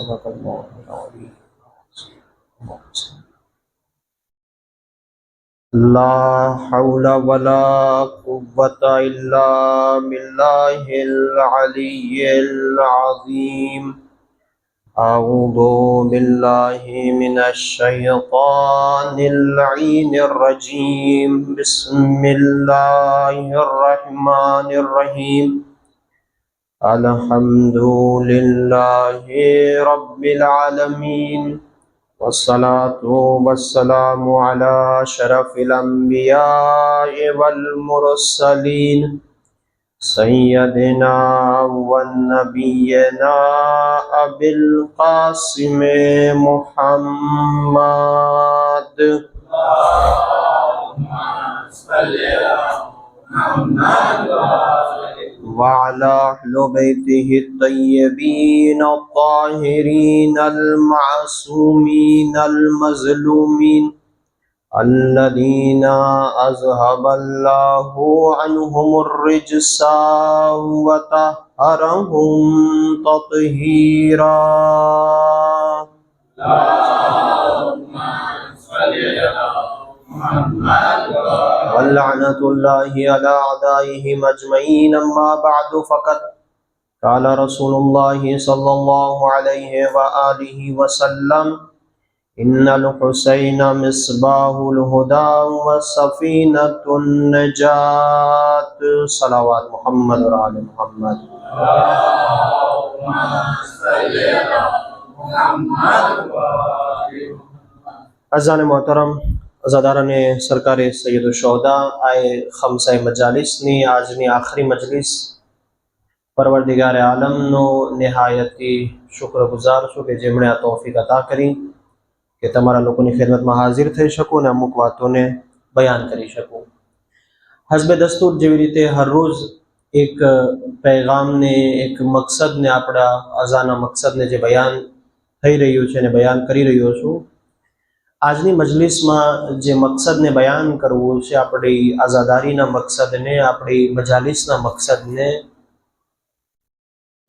صدق الله العظيم. لا حول ولا قوة إلا بالله العلي العظيم. أعوذ بالله من الشيطان اللعين الرجيم. بسم الله الرحمن الرحيم. الحمد لله رب العالمين، والصلاة والسلام على شرف الأنبياء والمرسلين سيدنا ونبينا أبي القاسم محمد. اللهم صل على محمد وعلى أهل بيته الطيبين الطاهرين المعصومين المظلومين الذين أذهب الله عنهم الرجس وطهرهم تطهيرا. اللهم صل على محمد ولعنة الله على أعدائهم أجمعين. أما بعد فقد قال رسول الله صلى الله عليه وآله وسلم: إن الحسين مصباح الهدى وسفينة النجاة. صلوات محمد وآل محمد. اللهم صل على محمد. عزیزان محترم، عزاداران سرکار سید الشہداء آئے خمسہ مجالس نی آجنی آخری مجلس پروردگار عالم نو نہایتی شکر گزار چھو کہ جمعے توفیق عطا کریں کہ تمہارا لوگوں نے خدمت میں حاضر تھے شکو نے امک باتوں نے بیان کری شکو. حسب دستور જેવી રીતે હર રોજ એક پیغام ને એક મકસદ ને આપણા અઝાના મકસદ ને જે બયાન થઈ રહ્યું છે ને બયાન કરી રહ્યો છું. આજની મજલિસમાં જે મકસદને બયાન કરવું છે, આપણી આઝાદારીના મકસદને, આપણી મજાલિસના મકસદને,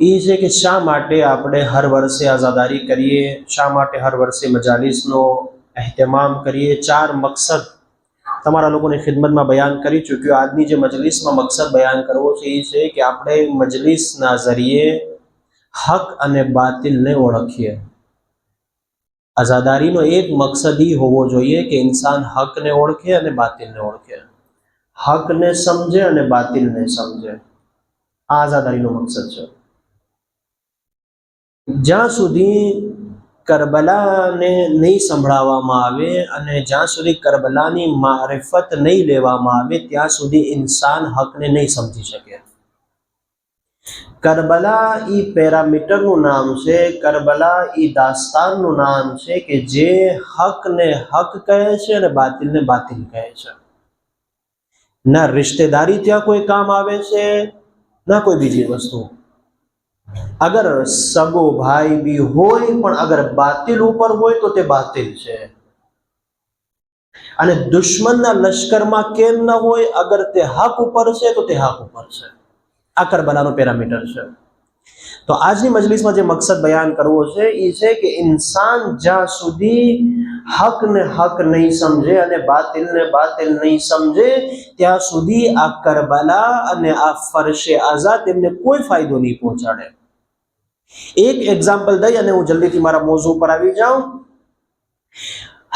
એ છે કે શા માટે આપણે હર વર્ષે આઝાદારી કરીએ, શા માટે હર વર્ષે મજાલિસનો અહેતમામ કરીએ. ચાર મકસદ તમારા લોકોની ખિદમતમાં બયાન કરી ચૂક્યો. આજની જે મજલિસમાં મકસદ બયાન કરવો છે એ છે કે આપણે મજલિસના ઝરીએ હક અને બાતિલને ઓળખીએ. આઝાદારીનો એક મકસદ એ હોવો જોઈએ કે ઇન્સાન હકને ઓળખે અને બાતિલને ઓળખે, હકને સમજે અને બાતિલને સમજે. આ આઝાદારીનો મકસદ છે. જ્યાં સુધી કરબલાને નહીં સંભળાવવામાં આવે અને જ્યાં સુધી કરબલાની મારિફત નહીં લેવામાં આવે ત્યાં સુધી ઇન્સાન હકને નહીં સમજી શકે. کربلا ای پیرامیٹرનું નામ છે, કરબલા ઈ દાસ્તાનનું નામ છે કે જે હકને હક કહે છે અને બાતિલને બાતિલ કહે છે. ના રિશ્તેદારી ત્યાં કોઈ કામ આવે છે, ના કોઈ બીજી વસ્તુ. અગર સગો ભાઈ બી હોય પણ અગર બાતિલ ઉપર હોય તો તે બાતિલ છે. અને દુશ્મનના લશ્કરમાં કેમ ન હોય, અગર તે હક ઉપર છે તો તે હક ઉપર છે. આ કરબલાનો પેરામીટર છે. તો આજની મજલિસમાં જે મકસદ બયાન કરવો છે એ છે કે ઇન્સાન જ્યાં સુધી હકને હક નહીં સમજે અને બાતિલને બાતિલ નહીં સમજે ત્યાં સુધી આ કરબલા અને આ ફરશે આઝાદ તેમને કોઈ ફાયદો નહીં પહોંચાડે. એક એક્ઝામ્પલ દઈ અને હું જલ્દીથી મારા મોઝૂ પર આવી જાઉં.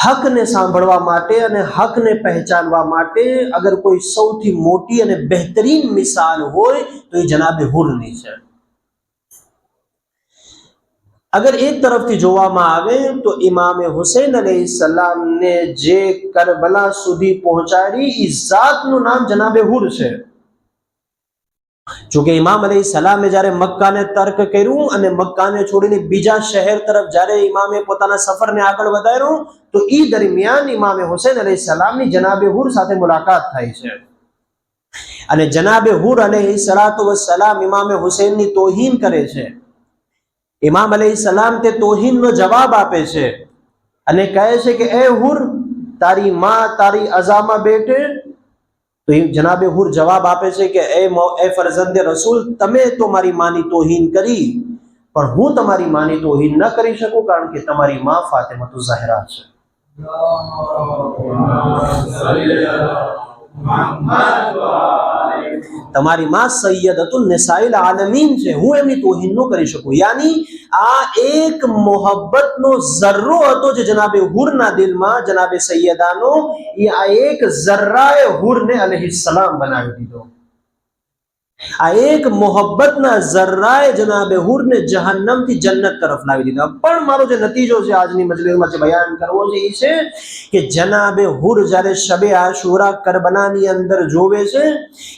હકને સાંભળવા માટે અને હકને પહેચાનવા માટે અગર કોઈ સૌથી મોટી અને બહેતરીન મિસાલ હોય તો એ જનાબે હુરની છે. અગર એક તરફથી જોવામાં આવે તો ઇમામ હુસૈન અલૈહિસ્સલામ ને જે કરબલા સુધી પહોંચાડી એ ઝાતનું નામ જનાબે હુર છે. જોકે ઇમામ અલૈહિસ્સલામે જ્યારે મક્કાને તર્ક કર્યું અને મક્કાને છોડીને બીજા શહેર તરફ જ્યારે ઇમામે પોતાના સફરને આગળ વધાર્યું તો એ દરમિયાન ઇમામ હુસૈન અલૈહિસ્સલામની જનાબે હુર સાથે મુલાકાત થાય છે. અને જનાબે હુર અલૈહિસ્સલાતુ વસ્સલામ ઇમામ હુસૈનની તોહીન કરે છે. ઇમામ અલૈહિસ્સલામ તે તોહીનનો જવાબ આપે છે અને કહે છે કે એ હુર, તારી માં તારી અઝામાં બેઠે. તો જનાબે હુર જવાબ આપે છે કે એ ફરઝંદે રસૂલ, તમે તો મારી માની તોહીન કરી પણ હું તમારી માની તોહીન ન કરી શકું, કારણ કે તમારી માં ફાતિમતુ ઝહરા છે. તમારી માં સૈયદતુન નિસાઇલ આલમીન છે, હું એમની તોહીન ન કરી શકું. યાની આ એક મોહબ્બતનો ઝર્રો હતો જે જનાબે હુરના દિલમાં, જનાબે સૈયદાનો, એ આ એક ઝર્રાએ હુરને અલૈહિસ્સલામ બનાવી દીધો. આ એક મોહબ્બતના ઝર્રાએ જનાબે હુરને જહન્નમથી જન્નત તરફ લાવી દીધા. પણ મારો જે નતીજો છે આજની મજલિસમાં જે બયાન કરવો છે એ છે કે જનાબે હુર જ્યારે શબે આશુરા કરબલાની અંદર જોવે છે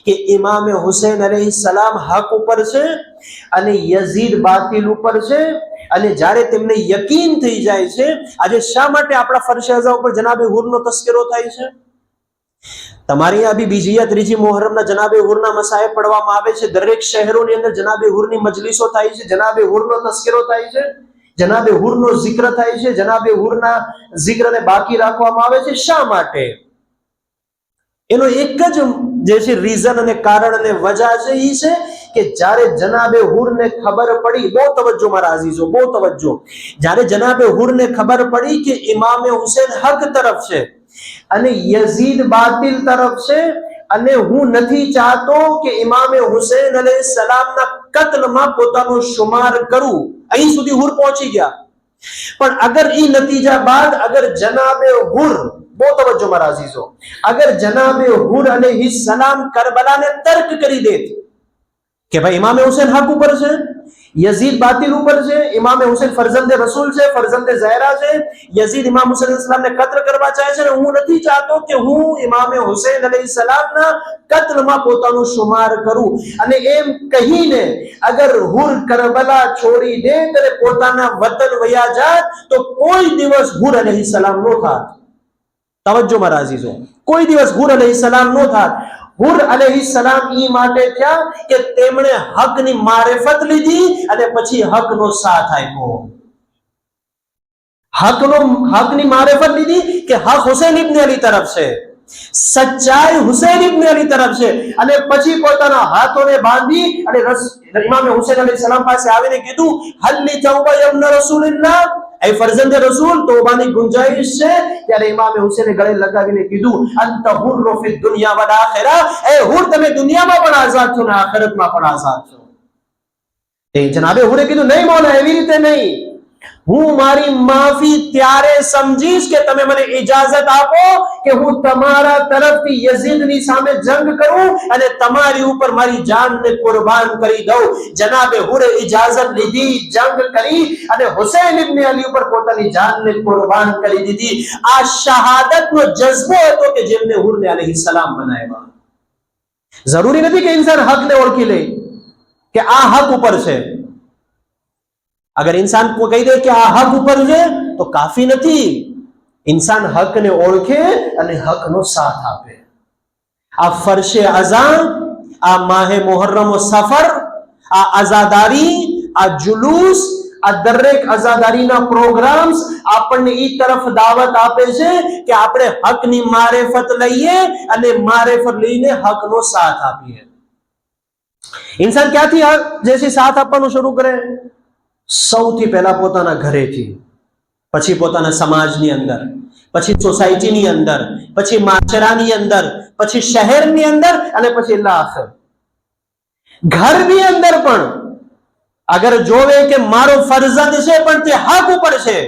કે ઇમામે હુસૈન અલૈહિસ્સલામ હક ઉપર છે અને યઝીદ બાતિલ ઉપર છે, અને જ્યારે તેમને યકીન થઈ જાય છે, આજે શા માટે આપણા ફરશે અઝા ઉપર જનાબે હુરનો તસ્કરો થાય છે? તમારે અહીંયા બી બીજી યા ત્રીજી મોહર્રમના જનાબે હુરના મસાએ પડવામાં આવે છે. દરેક શહેરોની અંદર જનાબે હુરની મજલિસો થાય છે, જનાબે હુરનો તસ્કરો થાય છે, જનાબે હુરનો zikr થાય છે, જનાબે હુરના zikરને બાકી રાખવામાં આવે છે. શા માટે? એનો એક જ જે છે રીઝન અને કારણ અને વજહ છે એ છે કે જ્યારે જનાબે હુરને ખબર પડી, બહુ તવજ્જો મારા અઝીઝો, બહુ તવજ્જો, જ્યારે જનાબે હુરને ખબર પડી કે ઇમામે હુસૈન હક તરફ છે અને યઝીદ બાતિલ તરફ છે, અને હું નથી ચાહતો કે ઇમામે હુસૈન અલૈહિસ્સલામના કત્લમાં પોતાનો શુમાર કરું, અહીં સુધી હુર પહોંચી ગયા. પણ અગર ઈ નતીજા બાદ અગર જનાબે હુર, બહુ તવજ્જો મારા અઝીઝો, અગર જનાબે હુર અલૈહિસ્સલામ કરબલાને તર્ક કરી દેત કે ભાઈ ઇમામે હુસૈન હક ઉપર છે, યઝીદ બાતિલ ઉપર છે, ઇમામે હુસૈન ફરજંદે રસૂલ છે, ફરજંદે ઝહરા છે, યઝીદ ઇમામ હુસૈન અલૈહિસ્સલામને કત્લ કરવા ચાહે છે, અને હું નથી ચાહતો કે હું ઇમામે હુસૈન અલૈહિસ્સલામના કત્લમાં પોતાનું શુમાર કરું, અને એમ કહીને અગર હુર કરબલા છોડી દે અને પોતાના વતન વયા જાત તો કોઈ દિવસ હુર અલૈહિસ્સલામ નો થાત. તવજ્જો મારા અઝીઝો, કોઈ દિવસ હુર અલૈહિસ્સલામ નો થાત. હુર અલૈહિસ્સલામ ઈ માટે થયા કે તેમણે હકની મારિફત લીધી અને પછી હકનો સાથ આપ્યો. હકની મારિફત લીધી કે હક હુસૈન ઇબ્ન અલી તરફ છે, સચ્ચાઈ હુસૈન ઇબ્ન અલી તરફ છે, અને પછી પોતાના હાથોને બાંધી અને ઇમામે હુસૈન અલૈહિસ્સલામ પાસે આવીને કીધું, હલ્લી તૌબા ઇબ્ન રસૂલિલ્લાહ, એ ફરજંદે રસૂલ, તૌબાની ગુંજાઈશ છે. ત્યારે ઇમામે હુસૈને ગળે લગાવીને કીધું, અંત હુર્રુ ફિ દુનિયા વલ આખિરા, એ હુર તમે દુનિયામાં પણ આઝાદ છો ને આખિરતમાં પણ આઝાદ છો. એ જનાબે હુરે કીધું, નહીં મૌલા, એવી રીતે નહીં, હું મારી માફી ત્યારે સમજીશ કે તમે મને ઇજાઝત આપો કે હું તમારા તરફથી યઝીદની સામે જંગ કરું અને તમારી ઉપર મારી જાનને કુરબાન કરી દઉં. જનાબે હુરે ઇજાઝત લીધી, જંગ કરી અને હુસૈન ઇબ્ન અલી ઉપર પોતાની જાનને કુરબાન કરી દીધી. આ શહાદતનો જઝ્બો હતો કે જેમને હુરને અલૈહિસ્સલામ બનાવ્યા. જરૂરી નથી કે ઇન્સાન હકને ઓળખી લે કે આ હક ઉપર છે. અગર इंसान को કહી દે કે આ હક ઉપર છે તો કાફી નથી. इंसान હકને ઓળખે અને હકનો સાથ આપે. આ ફરશે અઝા, આ માહે મુહર્રમ સફર, આ અઝાદારી, આ જુલુસ, આ દરેક અઝાદારીના પ્રોગ્રામ્સ આપણને ઈ તરફ દાવત આપે છે કે આપણે હકની મારિફત લઈએ અને મારિફત લઈને હકનો સાથ આપીએ. इंसान ક્યાંથી જે છે સાથ આપવાનું શરૂ કરે? સૌથી પહેલા પોતાના ઘરેથી, પછી પોતાના સમાજની અંદર, પછી સોસાયટીની અંદર, પછી માશરાની અંદર, પછી શહેરની અંદર, અને પછી લાખ ઘરની અંદર પણ અગર જોવે કે મારો ફરજંદ છે પણ તે હક ઉપર છે,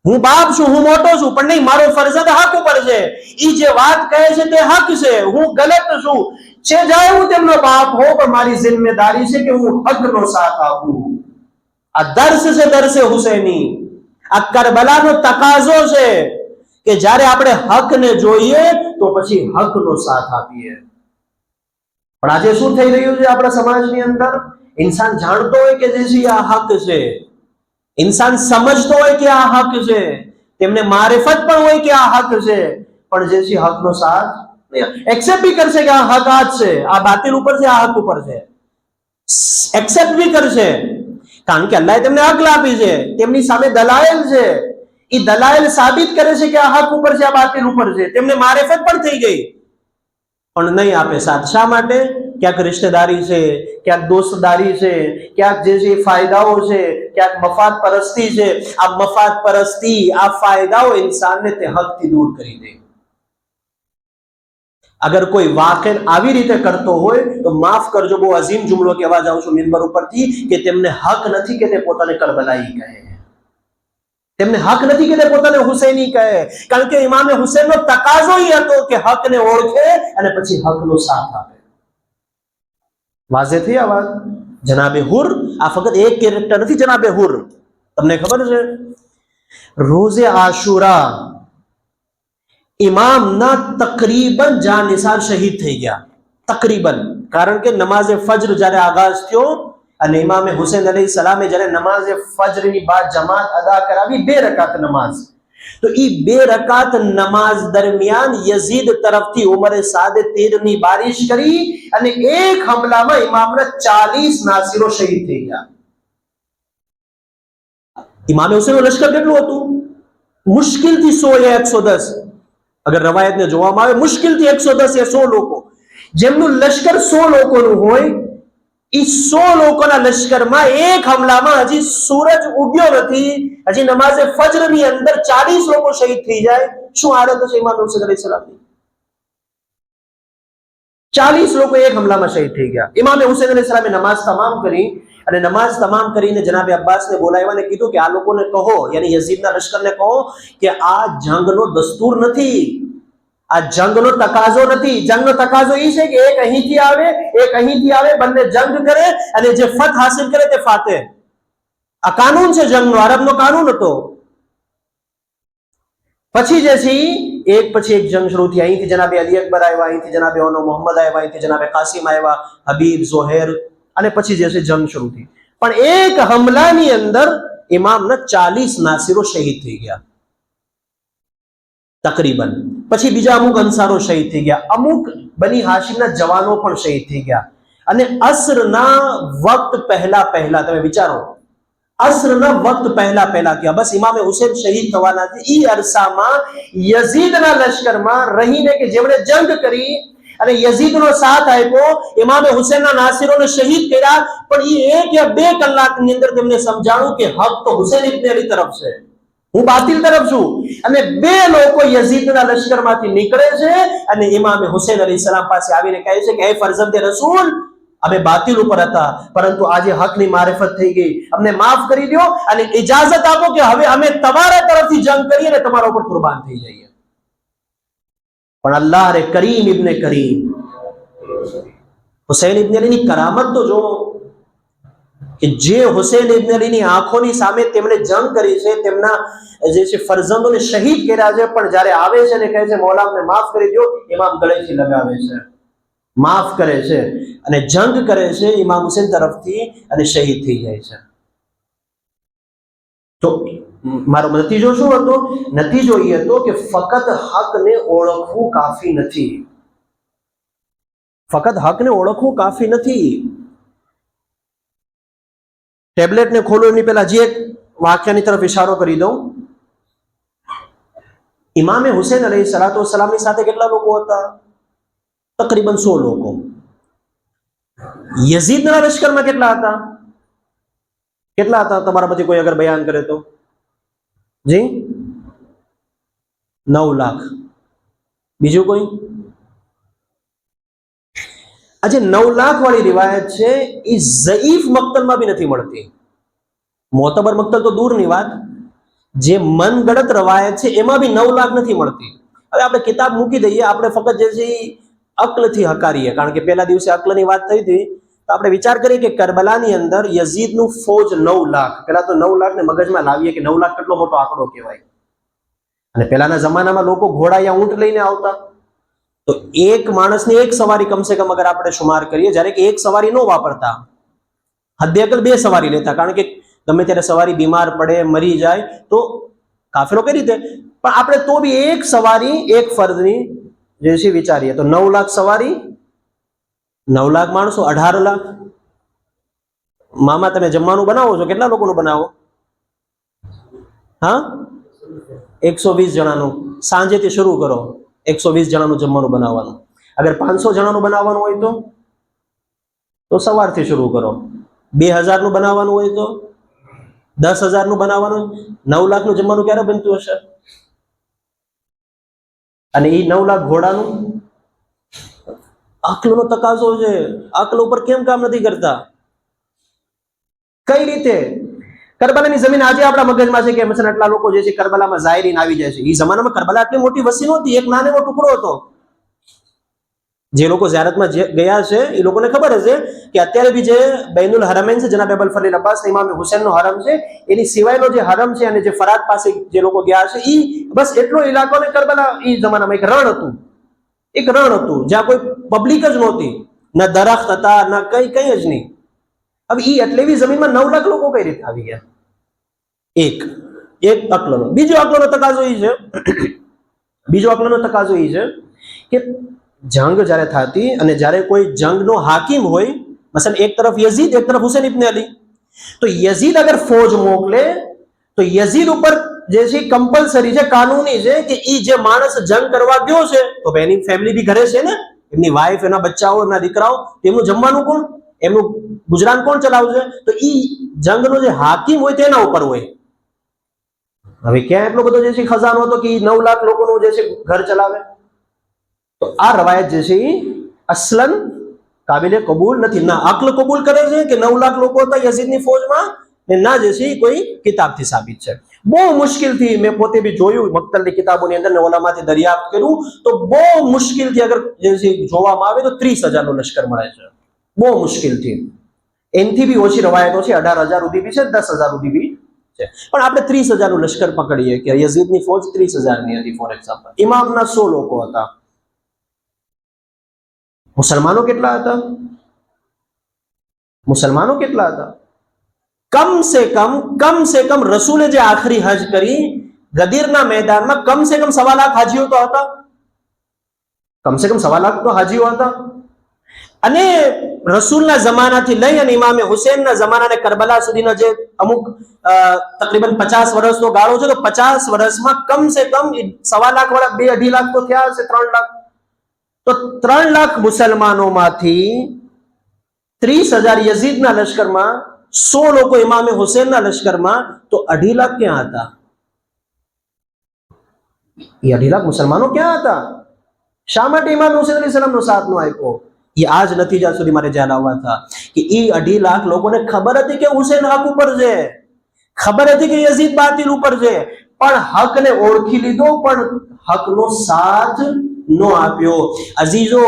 હું બાપ છું, હું મોટો છું, પણ નહીં, મારો ફરજંદ હક ઉપર છે, ઈ જે વાત કહે છે તે હક છે, હું ગલત છું, છે જાય હું તેમનો બાપ હો, પણ મારી જિમ્મેદારી છે કે હું હકનો સાથ આપું. આ દર્શ છે, દર્શે હુસૈની, આ કરબલાનો તકાઝો છે કે જ્યારે આપણે હકને જોઈએ તો પછી હકનો સાથ આપીએ. પણ આજે શું થઈ રહ્યું છે આપણા સમાજની અંદર? ઇન્સાન જાણતો હોય કે જે છે આ હક છે, ઇન્સાન સમજતો હોય કે આ હક છે, તેમને મારિફત પણ હોય કે આ હક છે, પણ જે છે હકનો સાથ એક્સેપ્ટ બી કરશે કે આ હક આ જ છે, આ બાતિલ ઉપર છે, આ હક ઉપર છે, એક્સેપ્ટ બી કરશે, કારણ કે અલ્લાહે તેમને હક આપી છે, તેમની સામે દલાઈલ છે, એ દલાઈલ સાબિત કરે છે કે આ હક ઉપર છે, આ બાતિલ ઉપર છે, તેમને મારિફત પણ થઈ ગઈ, પણ નહીં આપે સાથ. શા માટે? ક્યાંક રિશ્તેદારી છે, ક્યાંક દોસ્તદારી છે, ક્યાંક જે ફાયદાઓ છે, ક્યાંક મફાદ પરસ્તી છે. આ મફાદ પરસ્તી, આ ફાયદાઓ ઇન્સાનને તે હકથી દૂર કરી દે. અગર કોઈ વાકન આવી રીતે કરતો હોય તો માફ કરજો, બહુ અઝીમ જુમલો કહેવા જાઉં છું મિંબર ઉપરથી, કે તેમને હક નથી કે તે પોતાને કરબલાઈ કહે, તેમને હક નથી કે તે પોતાને હુસૈની કહે. કારણ કે ઇમામે હુસૈનનો તકાજો એ હતો કે હકને ઓળખે અને પછી હકનો સાથ આપે. વાઝે થઈ આ વાત? જનાબે હુર, આ ફક્ત એક કેરેક્ટર નથી. જનાબે હુર, તમને ખબર છે રોઝે આશુરા ઇમામના તકરીબન જાનિસાર શહીદ થઈ ગયા, તકરીબન. કારણ કે નમાઝે ફજર જ્યારે આગાઝ થયો અને ઇમામે હુસૈન અલૈહિ સલામે જ્યારે નમાઝે ફજરની બાદ જમાત અદા કરાવી, 2 રકાત નમાઝ, તો એ 2 રકાત નમાઝ દરમિયાન યઝીદ તરફથી ઉમરે સાદે તીરની બારિશ કરી અને એક હમલામાં ઇમામના 40 નાસિરો શહીદ થઈ ગયા. ઇમામે હુસૈનનું લશ્કર કેટલું હતું? મુશ્કિલથી 100 યા 110, અગર રવાયતને જોવામાં આવે મુશ્કિલથી 110 યા 100 લોકો. જેમનું લશ્કર 100 લોકોનું હોય, એ 100 લોકોના લશ્કરમાં એક હમલામાં હજી સૂરજ ઉગ્યો નથી, હજી નમાઝે ફજરની અંદર 40 લોકો શહીદ થઈ જાય. શું હાલત હશે ઇમામ હુસૈન અલૈહિ સલામની? 40 લોકો એક હમલામાં શહીદ થઈ ગયા. ઇમામે હુસૈન અલૈહિ સલામે નમાઝ તમામ કરી અને નમાઝ તમામ કરીને જનાબે અબ્બાસને બોલાવ્યા અને કીધું કે આ લોકોને કહો, યાની યઝીદના લશ્કરને કહો કે આ જંગનો દસ્તુર નથી, આ જંગનો તકાજો નથી. જંગનો તકાજો એ છે કે એક અહીંથી આવે, એક અહીંથી આવે, બંને જંગ કરે અને જે ફત હાસિલ કરે તે ફાતે. આ કાનૂન છે જંગનો, અરબનો કાનૂન હતો. પછી જે છે એક પછી એક જંગ શરૂ થઈ. અહીંથી જનાબે અલી અકબર આવ્યા, અહીંથી જનાબે ઓનો મોહમ્મદ આવ્યા, અહીંથી જનાબે કાસિમ આવ્યા, હબીબ, ઝોહેર, અને પછી જે છે જંગ શરૂ થઈ. પણ એક હમલાની અંદર ઇમામના 40 નાસિરો શહીદ થઈ ગયા તકરીબન. પછી બીજા અમુક અંસારો શહીદ થઈ ગયા, અમુક બની હાશિમના જવાનો પણ શહીદ થઈ ગયા. અને અસરના વક્ત પહેલા તમે વિચારો, અસરના વક્ત પહેલા ક્યાં બસ ઇમામે હુસૈન શહીદ થવાના છે. ઈ અરસામાં યઝીદના લશ્કરમાં રહીને કે જેમણે જંગ કરી અને યઝીદનો સાથ આપ્યો, ઇમામે હુસૈનના નાસિરોને શહીદ કર્યા, પણ એ 1 યા 2 કલાકની અંદર તેમને સમજાણું કે હક તો હુસૈન ઇબ્ન અલી તરફ છે, હું બાતિલ તરફ છું. અને 2 લોકો યઝીદના લશ્કરમાંથી નીકળે છે અને ઇમામે હુસૈન અલૈહિ સલામ પાસે આવીને કહે છે કે હે ફરઝંદે રસૂલ, અમે બાતિલ ઉપર હતા, પરંતુ આજે હકની મારિફત થઈ ગઈ, અમને માફ કરી દો અને ઇજાઝત આપો કે હવે અમે તમારા તરફથી જંગ કરીએ અને તમારા ઉપર કુરબાન થઈ જઈએ. પણ અલ્લાહ રે કરીમ ઇબ્ન કરીમ, હુસૈન ઇબ્ન અલીની કરામત તો જો, કે જે હુસૈન ઇબ્ન અલીની આંખોની સામે તેમણે જંગ કરી છે, તેમના જે છે ફરજંદોને શહીદ કર્યા છે, પણ જ્યારે આવે છે ને કહે છે મૌલા અમને માફ કરી દો, ઇમામ ગળેથી લગાવે છે, માફ કરે છે અને જંગ કરે છે ઇમામ હુસૈન તરફથી અને શહીદ થઈ જાય છે. તો મારો નતીજો શું હતો? નતીજો એ હતો કે ફક્ત હકને ઓળખવું કાફી નથી, ફક્ત હકને ઓળખવું કાફી નથી. ટેબ્લેટને ખોલો એની પહેલા જે એક વાક્યની તરફ ઇશારો કરી દઉં. ઇમામે હુસૈન અલૈહિ સલાતો વસલામની સાથે કેટલા લોકો હતા? તકરીબન 100 લોકો. યઝીદના લશ્કરમાં કેટલા હતા? કેટલા હતા તમારા પછી કોઈ અગર બયાન કરે તો? જી 9 લાખ. બીજું કોઈ? આજે 9 લાખ વાળી રિવાયત છે એ ઝઈફ મક્તલમાં બી નથી મળતી. મોતબર મક્તલ તો દૂરની વાત, જે મનગઢત રવાયત છે એમાં બી 9 લાખ નથી મળતી. હવે આપણે કિતાબ મૂકી દઈએ, આપણે ફક્ત જે છે અક્લથી હકારીએ, કારણ કે પહેલા દિવસે અક્લની વાત થઈ હતી, તો આપણે વિચાર કરીએ કે કરબલાની અંદર યઝીદનું ફૌજ 9 લાખ. પહેલા તો 9 લાખને મગજમાં લાવીએ કે 9 લાખ કેટલો મોટો આંકડો કહેવાય. અને પહેલાના જમાનામાં લોકો ઘોડા યા ઊંટ લઈને આવતા, તો એક માણસની એક સવારી કમસે કમ અગર આપણે શુમાર કરીએ, જ્યારે કે એક સવારી ન વાપરતા, હદે અકલ 2 સવારી લેતા, કારણ કે ગમે ત્યારે સવારી બીમાર પડે, મરી જાય તો કાફિલો કઈ રીતે, પણ આપણે તો બી એક સવારી એક ફર્દની જે છે વિચારીએ તો 9 લાખ સવારી, 9 લાખ માણસો, 18 લાખ. મામા તમે જમવાનું બનાવો છો, કેટલા લોકોનું બનાવો? હા, 120 જણાનું. સાંજેથી શરૂ કરો, 120 જણાનું જમવાનું બનાવવાનું. અગર 500 જણાનું બનાવવાનું હોય તો તો સવારથી શરૂ કરો. 2000 નું બનાવવાનું હોય તો 10,000 નું બનાવવાનું, 9 લાખ નું જમવાનું ક્યારે બનતું હશે? અને એ 9 લાખ ઘોડાનું અકલનો તકાજો છે. અકલ ઉપર કેમ કામ નથી કરતા? કઈ રીતે? કરબલાની જમીન આજે આપણા મગજમાં છે કે મસલન આટલા લોકો જે છે કરબલામાં ઝાયરીન આવી જાય છે. એ જમાનામાં કરબલા આટલી મોટી વસ્તી નહોતી, એક નાનો ટુકડો હતો. જે લોકો ઝિયારતમાં ગયા છે એ લોકોને ખબર હશે કે અત્યારે બી જે બૈનુલ હરમૈન છે, જનાબ અબુલ ફઝલ અબ્બાસ ઇમામ હુસૈનનો હરમ છે, એની સિવાયનો જે હરમ છે અને જે ફરાત પાસે જે લોકો ગયા છે એ બસ એટલો ઇલાકો ને કરબલા એ જમાનામાં એક રણ હતું. એક રણ હતું જ્યાં કોઈ પબ્લિક જ નહોતી, ના દરખ્ત હતા, ના કઈ જ નહીં. હવે એ એટલી જમીનમાં 9 લાખ લોકો કઈ રીતે આવી ગયા? એક અકલનો. બીજો અકલનો તકાજો એ છે કે જંગ જ્યારે થતી અને જ્યારે કોઈ જંગનો હાકિમ હોય, મસલન એક તરફ યઝીદ, એક તરફ હુસૈન ઇબ્ન અલી, તો યઝીદ અગર ફૌજ મોકલે તો યઝીદ ઉપર જે છે કમ્પલસરી છે, કાનૂની છે કે ઈ જે માણસ જંગ કરવા ગયો છે તો એની ફેમિલી બી ઘરે છે ને, એમની વાઈફ, એના બચ્ચાઓ, એમના દીકરાઓ, તેમનું જમવાનું કોણ, એમનું ગુજરાન કોણ ચલાવશે? તો ઈ જંગનો જે હાકિમ હોય તેના ઉપર હોય. હવે ક્યાં એટલો બધો જે છે ખજાનો હતો કે 9 લાખ લોકોનું જે છે ઘર ચલાવે? તો આ રવાયત જે છે એ અસલન કાબિલે કબૂલ નથી. ના અકલ કબૂલ કરે છે કે 9 લાખ લોકો હતા યઝીદની ફૌજમાં, ને ના જે છે કોઈ કિતાબથી સાબિત છે. બહુ મુશ્કેલથી, મેં પોતે બી જોયું મક્તલની કિતાબોની અંદર ને ઓલામાંથી દરિયાફ્ત કર્યું તો બહુ મુશ્કેલથી અગર જે છે જોવામાં આવે તો 30,000 નો લશ્કર મળે છે. બહુ મુશ્કેલથી. એનથી બી ઓછી રવાયતો છે, 18,000 સુધી બી છે, 10,000 સુધી બી છે. પણ આપણે 30,000 નું લશ્કર પકડીએ કે યઝીદની ફૌજ 30,000 ની હતી ફોર એક્ઝામ્પલ. ઇમામના 100 લોકો હતા. મુસલમાનો કેટલા હતા? કમ સે કમ રસૂલે જે આખરી હજ કરી ગદીરના મેદાનમાં કમ સે કમ 1.25 લાખ હાજીઓ તો હતા. કમ સે કમ 1.25 લાખ તો હાજીઓ હતા. અને રસૂલના જમાનાથી લઈ અને ઇમામે હુસૈનના જમાના અને કરબલા સુધીના જે અમુક તકરીબન 50 વર્ષનો ગાળો છે, તો 50 વર્ષમાં કમ સે કમ 1.25 લાખ વાળા 2-2.5 લાખ તો થયા હશે, 3 લાખ. તો 3 લાખ મુસલમાનોમાંથી 30,000 યઝીદના લશ્કરમાં, 100 લોકો ઇમામે હુસૈનના લશ્કરમાં, તો 2.5 લાખ ક્યાં હતા? એ 2.5 લાખ મુસલમાનો ક્યાં હતા? શા માટે ઇમામ હુસૈન અલૈહિસ સલામનો સાથ ન આપ્યો? એ આજ નતીજા સુધી મારે ધ્યાન આવવા હતા કે એ 2.5 લાખ લોકોને ખબર હતી કે હુસૈન હક ઉપર છે, ખબર હતી કે યઝીદ બાતિલ ઉપર છે, પણ હકને ઓળખી લીધો, પણ હકનો સાથ ન આપ્યો. અઝીઝો,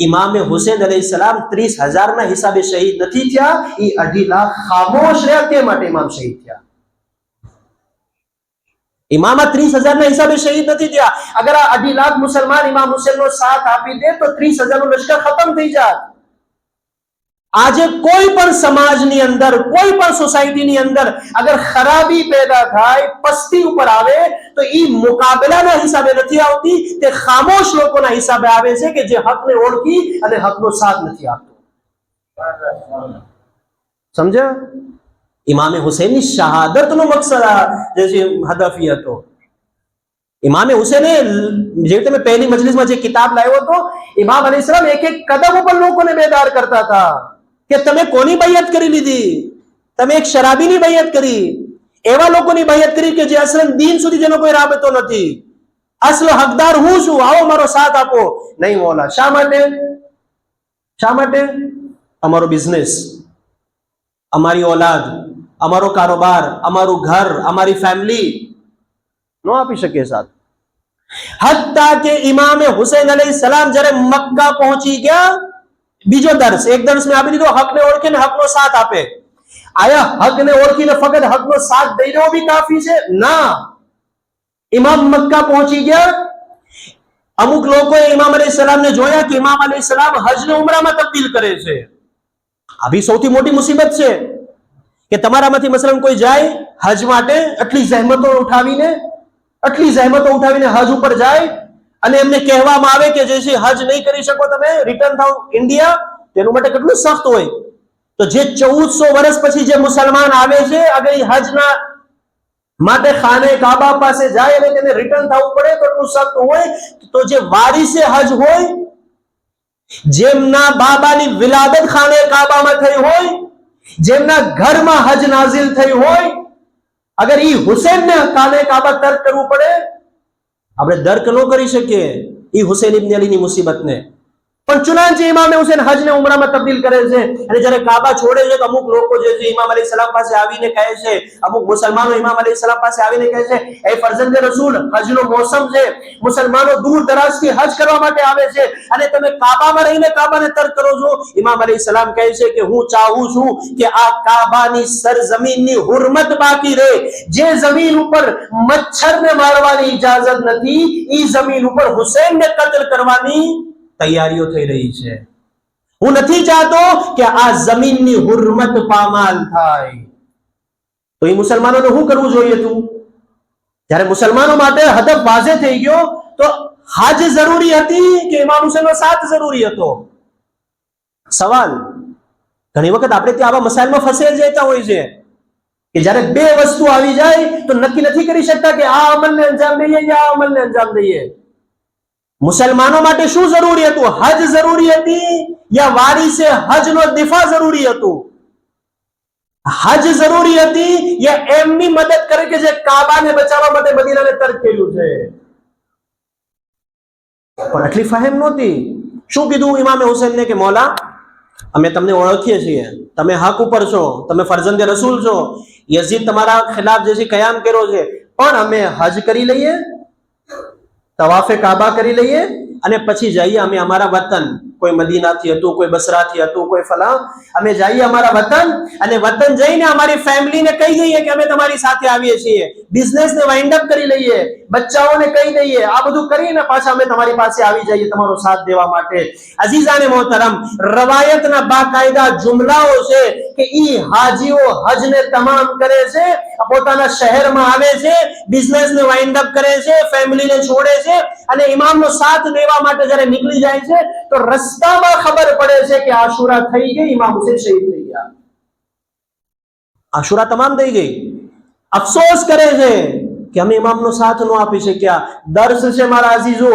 ઇમામે હુસૈન અલૈહિસ્સલામ 30,000 ના હિસાબે શહીદ નથી થયા, એ 2.5 લાખ ખામોશ રહ્યા. તે માટે ઇમામ શહીદ થયા. ઇમામ 30,000 ના હિસાબે શહીદ નથી થયા. અગર આ 2.5 લાખ મુસલમાન ઇમામ હુસૈનનો સાથ આપી દે તો 30,000 નું લશ્કર ખતમ થઈ જાય. આજે કોઈ પણ સમાજની અંદર, કોઈ પણ સોસાયટીની અંદર અગર ખરાબી પેદા થાય, પસ્તી ઉપર આવે, તો એ મુકાબલાના હિસાબે નથી આવતી, તે ખામોશ લોકોના હિસાબે આવે છે કે જે હકને ઓળખી અને હકનો સાથ નથી આપતો. સમજ્યા? ઇમામે હુસૈનની શહાદતનો મકસદ જે છે હદફી હતો. ઇમામે હુસૈને, જે તમે પહેલી મજલિસમાં જે કિતાબ લાવ્યો હતો, ઇમામ અલૈહિસ્સલામ એક એક કદમ ઉપર લોકોને બેદાર કરતા હતા કે તમે કોની બૈયત કરી લીધી? તમે એક શરાબીની બૈયત કરી, એવા લોકોની બૈયત કરી કે જે અસલન દીન સુધી જેનો કોઈ રાબતો નથી. અસલ હકદાર હું છું, આવો મારો સાથ આપો. નહીં મોલા. શા માટે? અમારો બિઝનેસ, અમારી ઓલાદ, અમારો કારોબાર, અમારું ઘર, અમારી ફેમિલી નો આપી શકે સાથ. હત્તા કે ઇમામે હુસૈન અલૈહિસ્સલામ જ્યારે મક્કા પહોંચી ગયા, બીજો દર્શ, એક દર્શ મેં આપી દીધો, હકને ઓળખીને હકનો સાથ આપે. આયા હકને ઓળખીને ફક્ત હકનો સાથ દઈ દેવો બી કાફી છે? ના. ઇમામ મક્કા પહોંચી ગયા. અમુક લોકોએ ઇમામ અલૈહિસ્સલામને જોયા કે ઇમામ અલૈહિસ્સલામ હજને ઉમરામાં તબદીલ કરે છે. આ બી સૌથી મોટી મુસીબત છે કે તમારામાંથી મસલન કોઈ જાય હજ માટે, આટલી જહેમતો ઉઠાવીને હજ ઉપર જાય અને એમને કહેવામાં આવે કે જે છે હજ નહીં કરી શકો, તમે રિટર્ન થાવ ઇન્ડિયા. તેનું માટે કેટલું સખ્ત હોય. તો જે 1400 વર્ષ પછી જે મુસલમાન આવે છે, અગર એ હજના માટે ખાને કાબા પાસે જાય અને તેને રિટર્ન થવું પડે તો એટલું સખ્ત હોય. તો જે વારિસે હજ હોય જેમના બાબાની વિલાદત ખાને કાબામાં થઈ હોય, જેમના ઘરમાં હજ નાઝિલ થઈ હોય, અગર ઈ હુસૈનને ખાને કાબા તર્ક કરવું પડે, આપણે દર્ક ન કરી શકીએ ઈ હુસૈન ઇબ્ન અલીની મુસીબતને. પણ ચુનાંચે ઇમામે હુસૈન હજને ઉમરામાં તબદીલ કરે છે, અને જ્યારે કાબા છોડે છે તો અમુક લોકો જે છે ઇમામ અલી સલામ પાસે આવીને કહે છે, અમુક મુસલમાનો ઇમામ અલી સલામ પાસે આવીને કહે છે, એ ફરજંદે રસૂલ, હજનો મોસમ છે, મુસલમાનો દૂર દરાજથી હજ કરવા માટે આવે છે, અને તમે કાબામાં રહીને કાબાને તર્ક કરો છો. ઇમામ અલી સલામ કહે છે કે હું ચાહું છું કે આ કાબાની સરજમીનની હુરમત બાકી રહે. જે જમીન ઉપર મચ્છરને મારવાની ઇજાજત નથી, ઈ જમીન ઉપર હુસૈનને કત્લ કરવાની તૈયારીઓ થઈ રહી છે. હું નથી ચાહતો કે આ જમીનની હુરમત પામાલ થાય. તો એ મુસલમાનોને શું કરવું જોઈએ હતું? જ્યારે મુસલમાનો માટે હદફ વાઝે થઈ ગયો, તો હજ જરૂરી હતી કે ઇમામ હુસૈનનો સાથ જરૂરી હતો? સવાલ. ઘણી વખત આપણે ત્યાં આવા મસાઇલમાં ફસાઈ જતા હોય છે કે જ્યારે બે વસ્તુ આવી જાય તો નક્કી નથી કરી શકતા કે આ અમલને અંજામ દઈએ કે આ અમલને અંજામ દઈએ. મુસલમાનો માટે શું જરૂરી હતું? હજ જરૂરી હતી યા વારિસે હજનો દિફા જરૂરી હતું? હજ જરૂરી હતી યા એમની મદદ કરે કે જે કાબાને બચાવવા માટે મદીનાને તર્ક કર્યું છે? પણ આટલી ફહેમ નહોતી. શું કીધું ઇમામે હુસૈનને કે મૌલા, અમે તમને ઓળખીએ છીએ, તમે હક ઉપર છો, તમે ફરજંદે રસૂલ છો, યઝીદ તમારા ખિલાફ જે છે કયામ કર્યો છે, પણ અમે હજ કરી લઈએ, તવાફે કાબા કરી લઈએ, અને પછી જઈએ અમે અમારા વતન. કોઈ મદીનાથી હતું, કોઈ બસરાથી હતું, કોઈ ફલા. અમે જઈએ અમારા વતન, અને વતન જઈને અમારી ફેમિલીને કહી દઈએ કે અમે તમારી સાથે આવીએ છીએ, બિઝનેસને વાઇન્ડ અપ કરી લઈએ, બચ્ચાઓને કહી દઈએ, આ બધું કરીને પાછા અમે તમારી પાસે આવી જઈએ તમારો સાથ દેવા માટે. અઝીઝાને મોહતરમ, રવાયતના બાકાયદા જુમલાઓ છે કે ઈ હાજીઓ હજને તમામ કરે છે, પોતાના શહેરમાં આવે છે, બિઝનેસને વાઇન્ડ અપ કરે છે, ફેમિલીને છોડે છે, અને ઇમામનો સાથ દેવા માટે જ્યારે નીકળી જાય છે તો રસ્તામાં ખબર પડે છે કે આશુરા થઈ ગઈ, ઇમામ હુસૈન શહીદ થઈ ગયા. આશુરા તમામ થઈ ગઈ. અફસોસ કરે છે કે અમે ઇમામનો સાથ ન આપી શક્યા. દર્શ છે મારા અઝીઝો,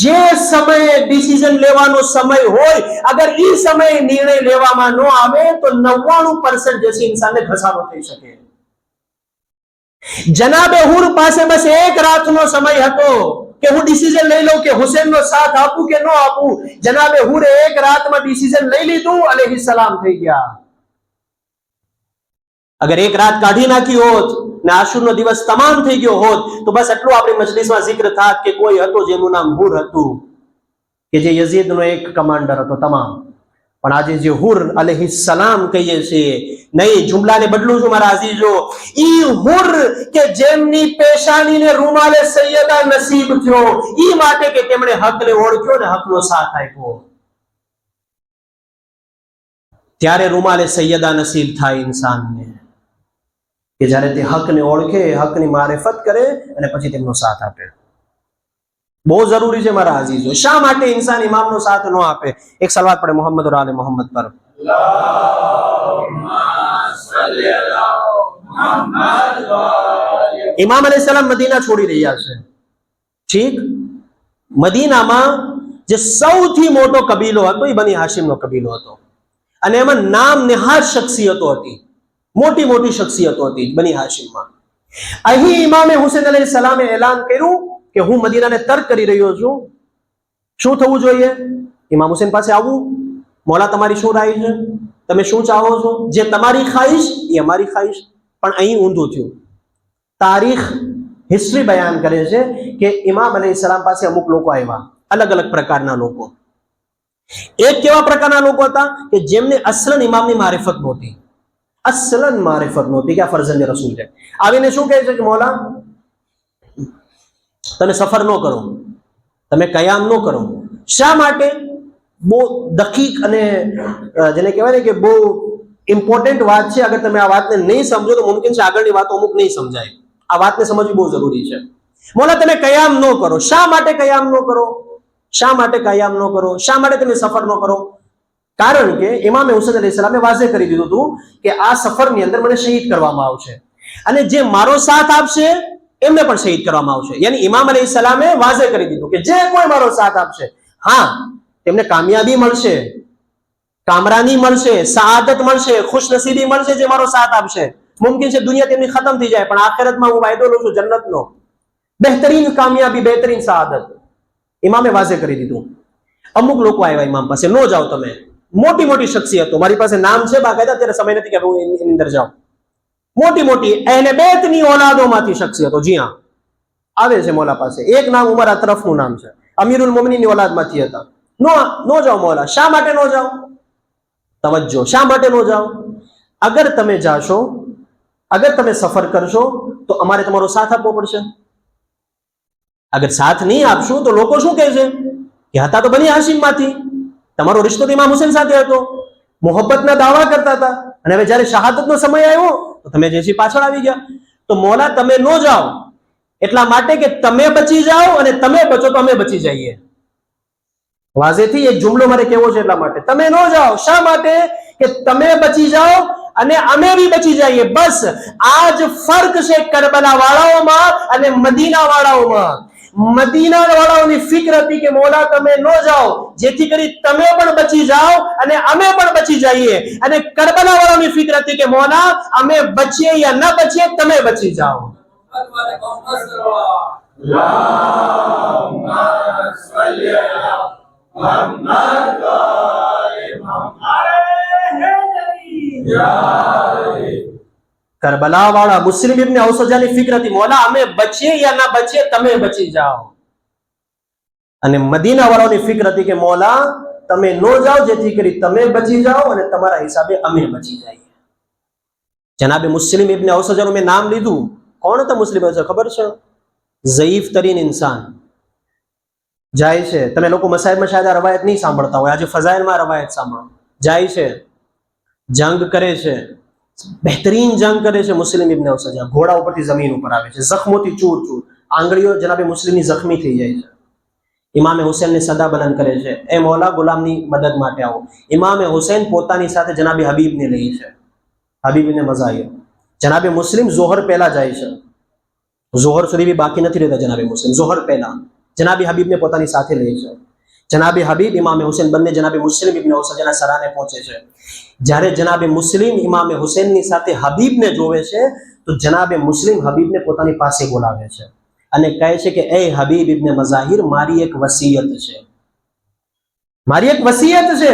જે સમયે ડિસિઝન લેવાનો સમય હોય, અગર એ સમયે નિર્ણય લેવામાં ન આવે તો 99% જે છે ઇન્સાનને ઘસારો થઈ શકે. જનાબે હુર પાસે બસ એક રાતનો સમય હતો કે હું ડિસિઝન લઈ લઉં કે હુસૈનનો સાથ આપું કે ન આપું. જનાબે હુરે એક રાતમાં ડિસિઝન લઈ લીધું, અલૈહિ સલામ થઈ ગયા. અગર એક રાત કાઢી નાખી હોત ને આશુરનો દિવસ તમામ થઈ ગયો હોત તો બસ એટલું આપણી મજલિસમાં zikr થાત કે કોઈ હતો જેનું નામ હુર હતું, કે જે યઝીદનો એક કમાન્ડર હતો તમામ. પણ આજે જે હુર અલૈહિ સલામ કહીએ છીએ, નહીં, જુમલાને બદલું છું મારા અઝીઝો, ઈ હુર કે જેમની પેશાનીને રૂમાલે સૈયદા નસીબ થયો, ઈ માટે કે તેમણે હકને ઓળખ્યો ને હકનો સાથ આપ્યો. ત્યારે રૂમાલે સૈયદા નસીબ થાય ઇન્સાનને, કે જ્યારે તે હકને ઓળખે, હકની મારિફત કરે અને પછી તેમનો સાથ આપે. બહુ જરૂરી છે મારા અઝીઝો. શા માટે ઇન્સાન ઇમામનો સાથ ન આપે? એક સલાવત પડે મોહમ્મદ और आले मोहम्मद पर. ઇમામ અલૈહિસ્સલામ મદીના છોડી રહ્યા છે. ઠીક, મદીનામાં જે સૌથી મોટો કબીલો હતો એ બની હાશિમનો કબીલો હતો, અને એમાં નામ નિહાત શખ્સિયતો હતી, મોટી મોટી શખ્સિયતો હતી બની હાશિમમાં. અહીં ઇમામે હુસૈન અલૈહિસ્સલામે એલાન કર્યું કે હું મદીનાને તર્ક કરી રહ્યો છું. શું થવું જોઈએ? ઇમામ હુસૈન પાસે આવવું, મોલા તમારી શું રાય છે, તમે શું ચાહો છો? જે તમારી ખ્વાહિશ એ અમારી ખ્વાહિશ. પણ અહીં ઊંધું થયું. તારીખ, હિસ્ટ્રી બયાન કરે છે કે ઇમામ અલૈહિસ્સલામ પાસે અમુક લોકો આવ્યા, અલગ અલગ પ્રકારના લોકો. એક કેવા પ્રકારના લોકો હતા કે જેમને અસલન ઇમામની મારિફત નહોતી, અસલન મારિફત નહોતી કે આ ફરજંદે રસૂલ છે. આવીને શું કહે છે કે મોલા તમે સફર ન કરો, તમે કયામ ન કરો. શા માટે? બહુ દકીક અને જેને કહેવાય ને કે બહુ ઇમ્પોર્ટન્ટ વાત છે. અગર તમે આ વાતને નહીં સમજો તો મુમકિન છે આગળની વાતો અમુક નહીં સમજાય. આ વાતને સમજવી બહુ જરૂરી છે. મોલા તમે કયામ ન કરો. શા માટે કયામ ન કરો? શા માટે કયામ ન કરો? શા માટે તમે સફર ન કરો? કારણ કે ઇમામે હુસૈન અલૈહિસ્સલામે વાઝે કરી દીધું હતું કે આ સફરની અંદર મને શહીદ કરવામાં આવશે, અને જે મારો સાથ આપશે એમને પણ શહીદ કરવામાં આવશે. યાની ઇમામ અલૈહિસ્સલામે વાઝે કરી દીધું કે જે કોઈ મારો સાથ આપશે, હા, તેમને કામયાબી મળશે, કામરાની મળશે, સઆદત મળશે, ખુશનસીબી મળશે, જે મારો સાથ આપશે. મુમકિન છે દુનિયા તેમની ખતમ થઈ જાય, પણ આખિરતમાં હું વાયદો લઉં છું જન્નતનો, બહેતરીન કામયાબી, બહેતરીન સઆદત. ઇમામે વાઝે કરી દીધું. અમુક લોકો આવ્યા ઇમામ પાસે, નો જાઓ તમે, મોટી મોટી શખ્સિયતો, મારી પાસે નામ છે બાકાયદા, અત્યારે સમય નથી કે હું એની અંદર જાઉં. મોટી મોટી અહેલે બેતની ઓલાદોમાંથી શખ્સિયતો, જી હા, આવે છે મોલા પાસે. એક નામ ઉમર અતરફનું નામ છે, અમીરુલ મોમિનીની ઓલાદમાંથી હતા. નો જાઓ મોલા. શા માટે નો જાઓ? તવજ્જો, શા માટે નો જાઓ? અગર તમે જાશો, અગર તમે સફર કરશો તો અમારે તમારો સાથ આપવો પડશે. અગર સાથ નહીં આપશું તો લોકો શું કહે છે કે હતા તો બની હાશિમમાંથી, તમારો રિશ્તો ઇમામ હુસેન સાથે હતો, મોહબ્બતના દાવા કરતા હતા, અને હવે જ્યારે શહાદતનો સમય આવ્યો તો તમે જેથી પાછળ આવી ગયા. તો મોલા તમે નો જાઓ એટલા માટે કે તમે બચી જાઓ અને તમે બચો તો અમે બચી જઈએ. વાઝેથી એક જુમલો મારે કહેવો છે એટલા માટે. તમે નો જાઓ, શા માટે? કે તમે બચી જાઓ અને અમે બી બચી જઈએ. બસ આ જ ફર્ક છે કરબલા વાળાઓમાં અને મદીના વાળાઓમાં. મદીના વાળાઓની ફિક્ર હતી કે મોલા તમે નો જાઓ જેથી કરી તમે પણ બચી જાઓ અને અમે પણ બચી જઈએ, અને કરબલા વાળાઓની ફિક્ર હતી કે મોલા અમે બચીએ યા ન બચીએ, તમે બચી જાઓ. કરબલા વાળા મુસ્લિમ ઇબ્ન ઔસજાની ફિક્ર હતી, મોલા અમે બચીએ યા ના બચીએ, તમે બચી જાઓ. અને મદીના વાળાની ફિક્ર હતી કે મોલા તમે નો જાઓ જેથી કરી તમે બચી જાઓ અને તમારા હિસાબે અમે બચી જઈએ. જનાબે મુસ્લિમ ઇબ્ન ઔસજાનું મેં નામ લીધું. કોણ હતા મુસ્લિમ ઔસજા ખબર છે? ઝઈફ તરીન ઇન્સાન. જાય છે, તમે લોકો મસાઈબમાં શાયદ આ રવાયત નહીં સાંભળતા હોય, આજે ફઝાઇલમાં રવાયત સાંભળો. જાય છે, જંગ કરે છે, બહેતરીન જંગ કરે છે. મુસ્લિમ ઇબ્ન ઔસજા ઘોડા ઉપરથી જમીન ઉપર આવે છે, જખ્મોથી ચૂર ચૂર, આંગળીઓ જનાબે મુસ્લિમની જખ્મી થઈ જાય છે. ઇમામે હુસૈનને સદા બલંદ કરે છે, એ મૌલા ગુલામની મદદ માટે આવો. ઇમામે હુસૈન પોતાની સાથે જનાબે હબીબને લઈ છે, હબીબને મઝાહિર. જનાબે મુસ્લિમ ઝોહર પહેલા જાય છે, ઝોહર સુધી બી બાકી નથી રહેતા. જનાબે મુસ્લિમ ઝોહર પહેલા જનાબે હબીબને પોતાની સાથે લે છે. જનાબે હબીબ, ઇમામે હુસૈન બંને જનાબે મુસ્લિમ ઇબ્ન ઔસજાના સરાને પહોંચે છે. જ્યારે જનાબે મુસ્લિમ ઇમામે હુસૈનની સાથે હબીબને જોવે છે તો જનાબે મુસ્લિમ હબીબને પોતાની પાસે બોલાવે છે અને કહે છે કે એ હબીબ ઇબ્ન મઝાહિર, મારી એક વસિયત છે, મારી એક વસિયત છે.